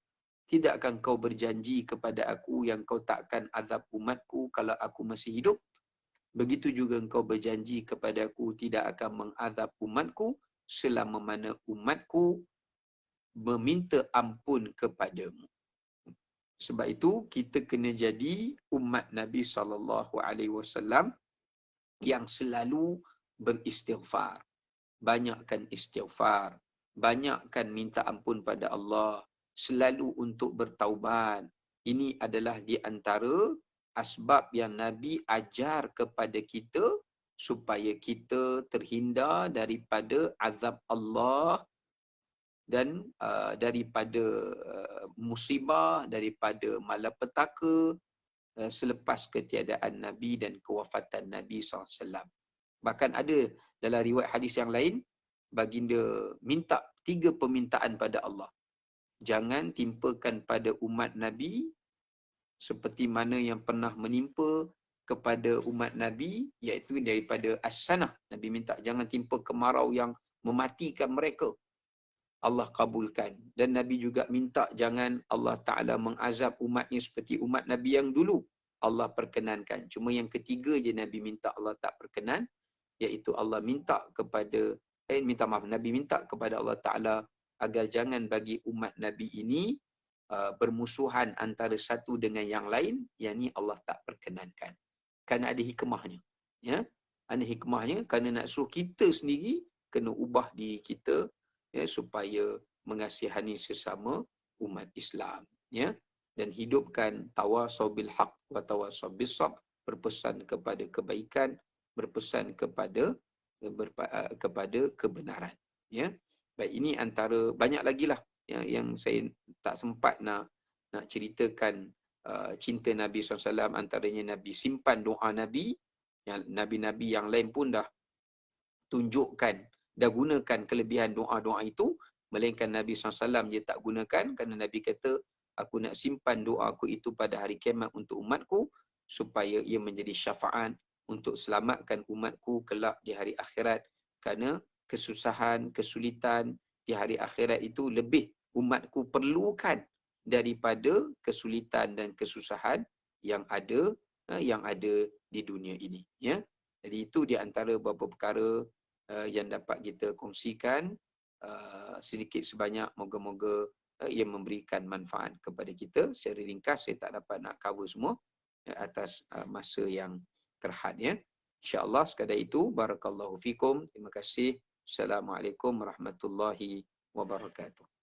Speaker 1: tidakkah kau berjanji kepada aku yang kau takkan azab umatku kalau aku masih hidup? Begitu juga engkau berjanji kepada aku tidak akan mengazab umatku selama mana umatku meminta ampun kepadamu. Sebab itu kita kena jadi umat Nabi SAW yang selalu beristighfar. Banyakkan istighfar, banyakkan minta ampun pada Allah, selalu untuk bertaubat. Ini adalah di antara asbab yang Nabi ajar kepada kita supaya kita terhindar daripada azab Allah dan daripada musibah, daripada malapetaka selepas ketiadaan Nabi dan kewafatan Nabi SAW. Bahkan ada dalam riwayat hadis yang lain, baginda minta 3 permintaan pada Allah. Jangan timpakan pada umat Nabi seperti mana yang pernah menimpa kepada umat Nabi, iaitu daripada as-sanah. Nabi minta jangan timpa kemarau yang mematikan mereka. Allah kabulkan. Dan Nabi juga minta jangan Allah Ta'ala mengazab umatnya seperti umat Nabi yang dulu. Allah perkenankan. Cuma yang ketiga je Nabi minta Allah tak perkenan, iaitu Allah minta kepada, Nabi minta kepada Allah Ta'ala agar jangan bagi umat Nabi ini bermusuhan antara satu dengan yang lain, yang ni Allah tak perkenankan. Kerana ada hikmahnya. Ya? Ada hikmahnya kerana nak suruh kita sendiri kena ubah diri kita, ya, supaya mengasihani sesama umat Islam, ya, dan hidupkan tawasau bil haq wa tawasau bis sabr, berpesan kepada kebaikan, berpesan kepada kebenaran, ya. Baik, ini antara banyak lagi lah yang saya tak sempat nak ceritakan. Cinta Nabi SAW, antaranya Nabi simpan doa Nabi, yang Nabi-Nabi yang lain pun dah tunjukkan, dah gunakan kelebihan doa-doa itu, melainkan Nabi SAW dia tak gunakan, kerana Nabi kata, aku nak simpan doa aku itu pada hari kiamat untuk umatku, supaya ia menjadi syafaat untuk selamatkan umatku kelak di hari akhirat. Kerana kesusahan, kesulitan di hari akhirat itu lebih umatku perlukan daripada kesulitan dan kesusahan yang ada di dunia ini, ya. Jadi itu di antara beberapa perkara yang dapat kita kongsikan, sedikit sebanyak, moga-moga ia memberikan manfaat kepada kita. Secara ringkas saya tak dapat nak cover semua. atas masa yang terhad ya. InsyaAllah sekadar itu. Barakallahu fikum. Terima kasih. Assalamualaikum warahmatullahi wabarakatuh.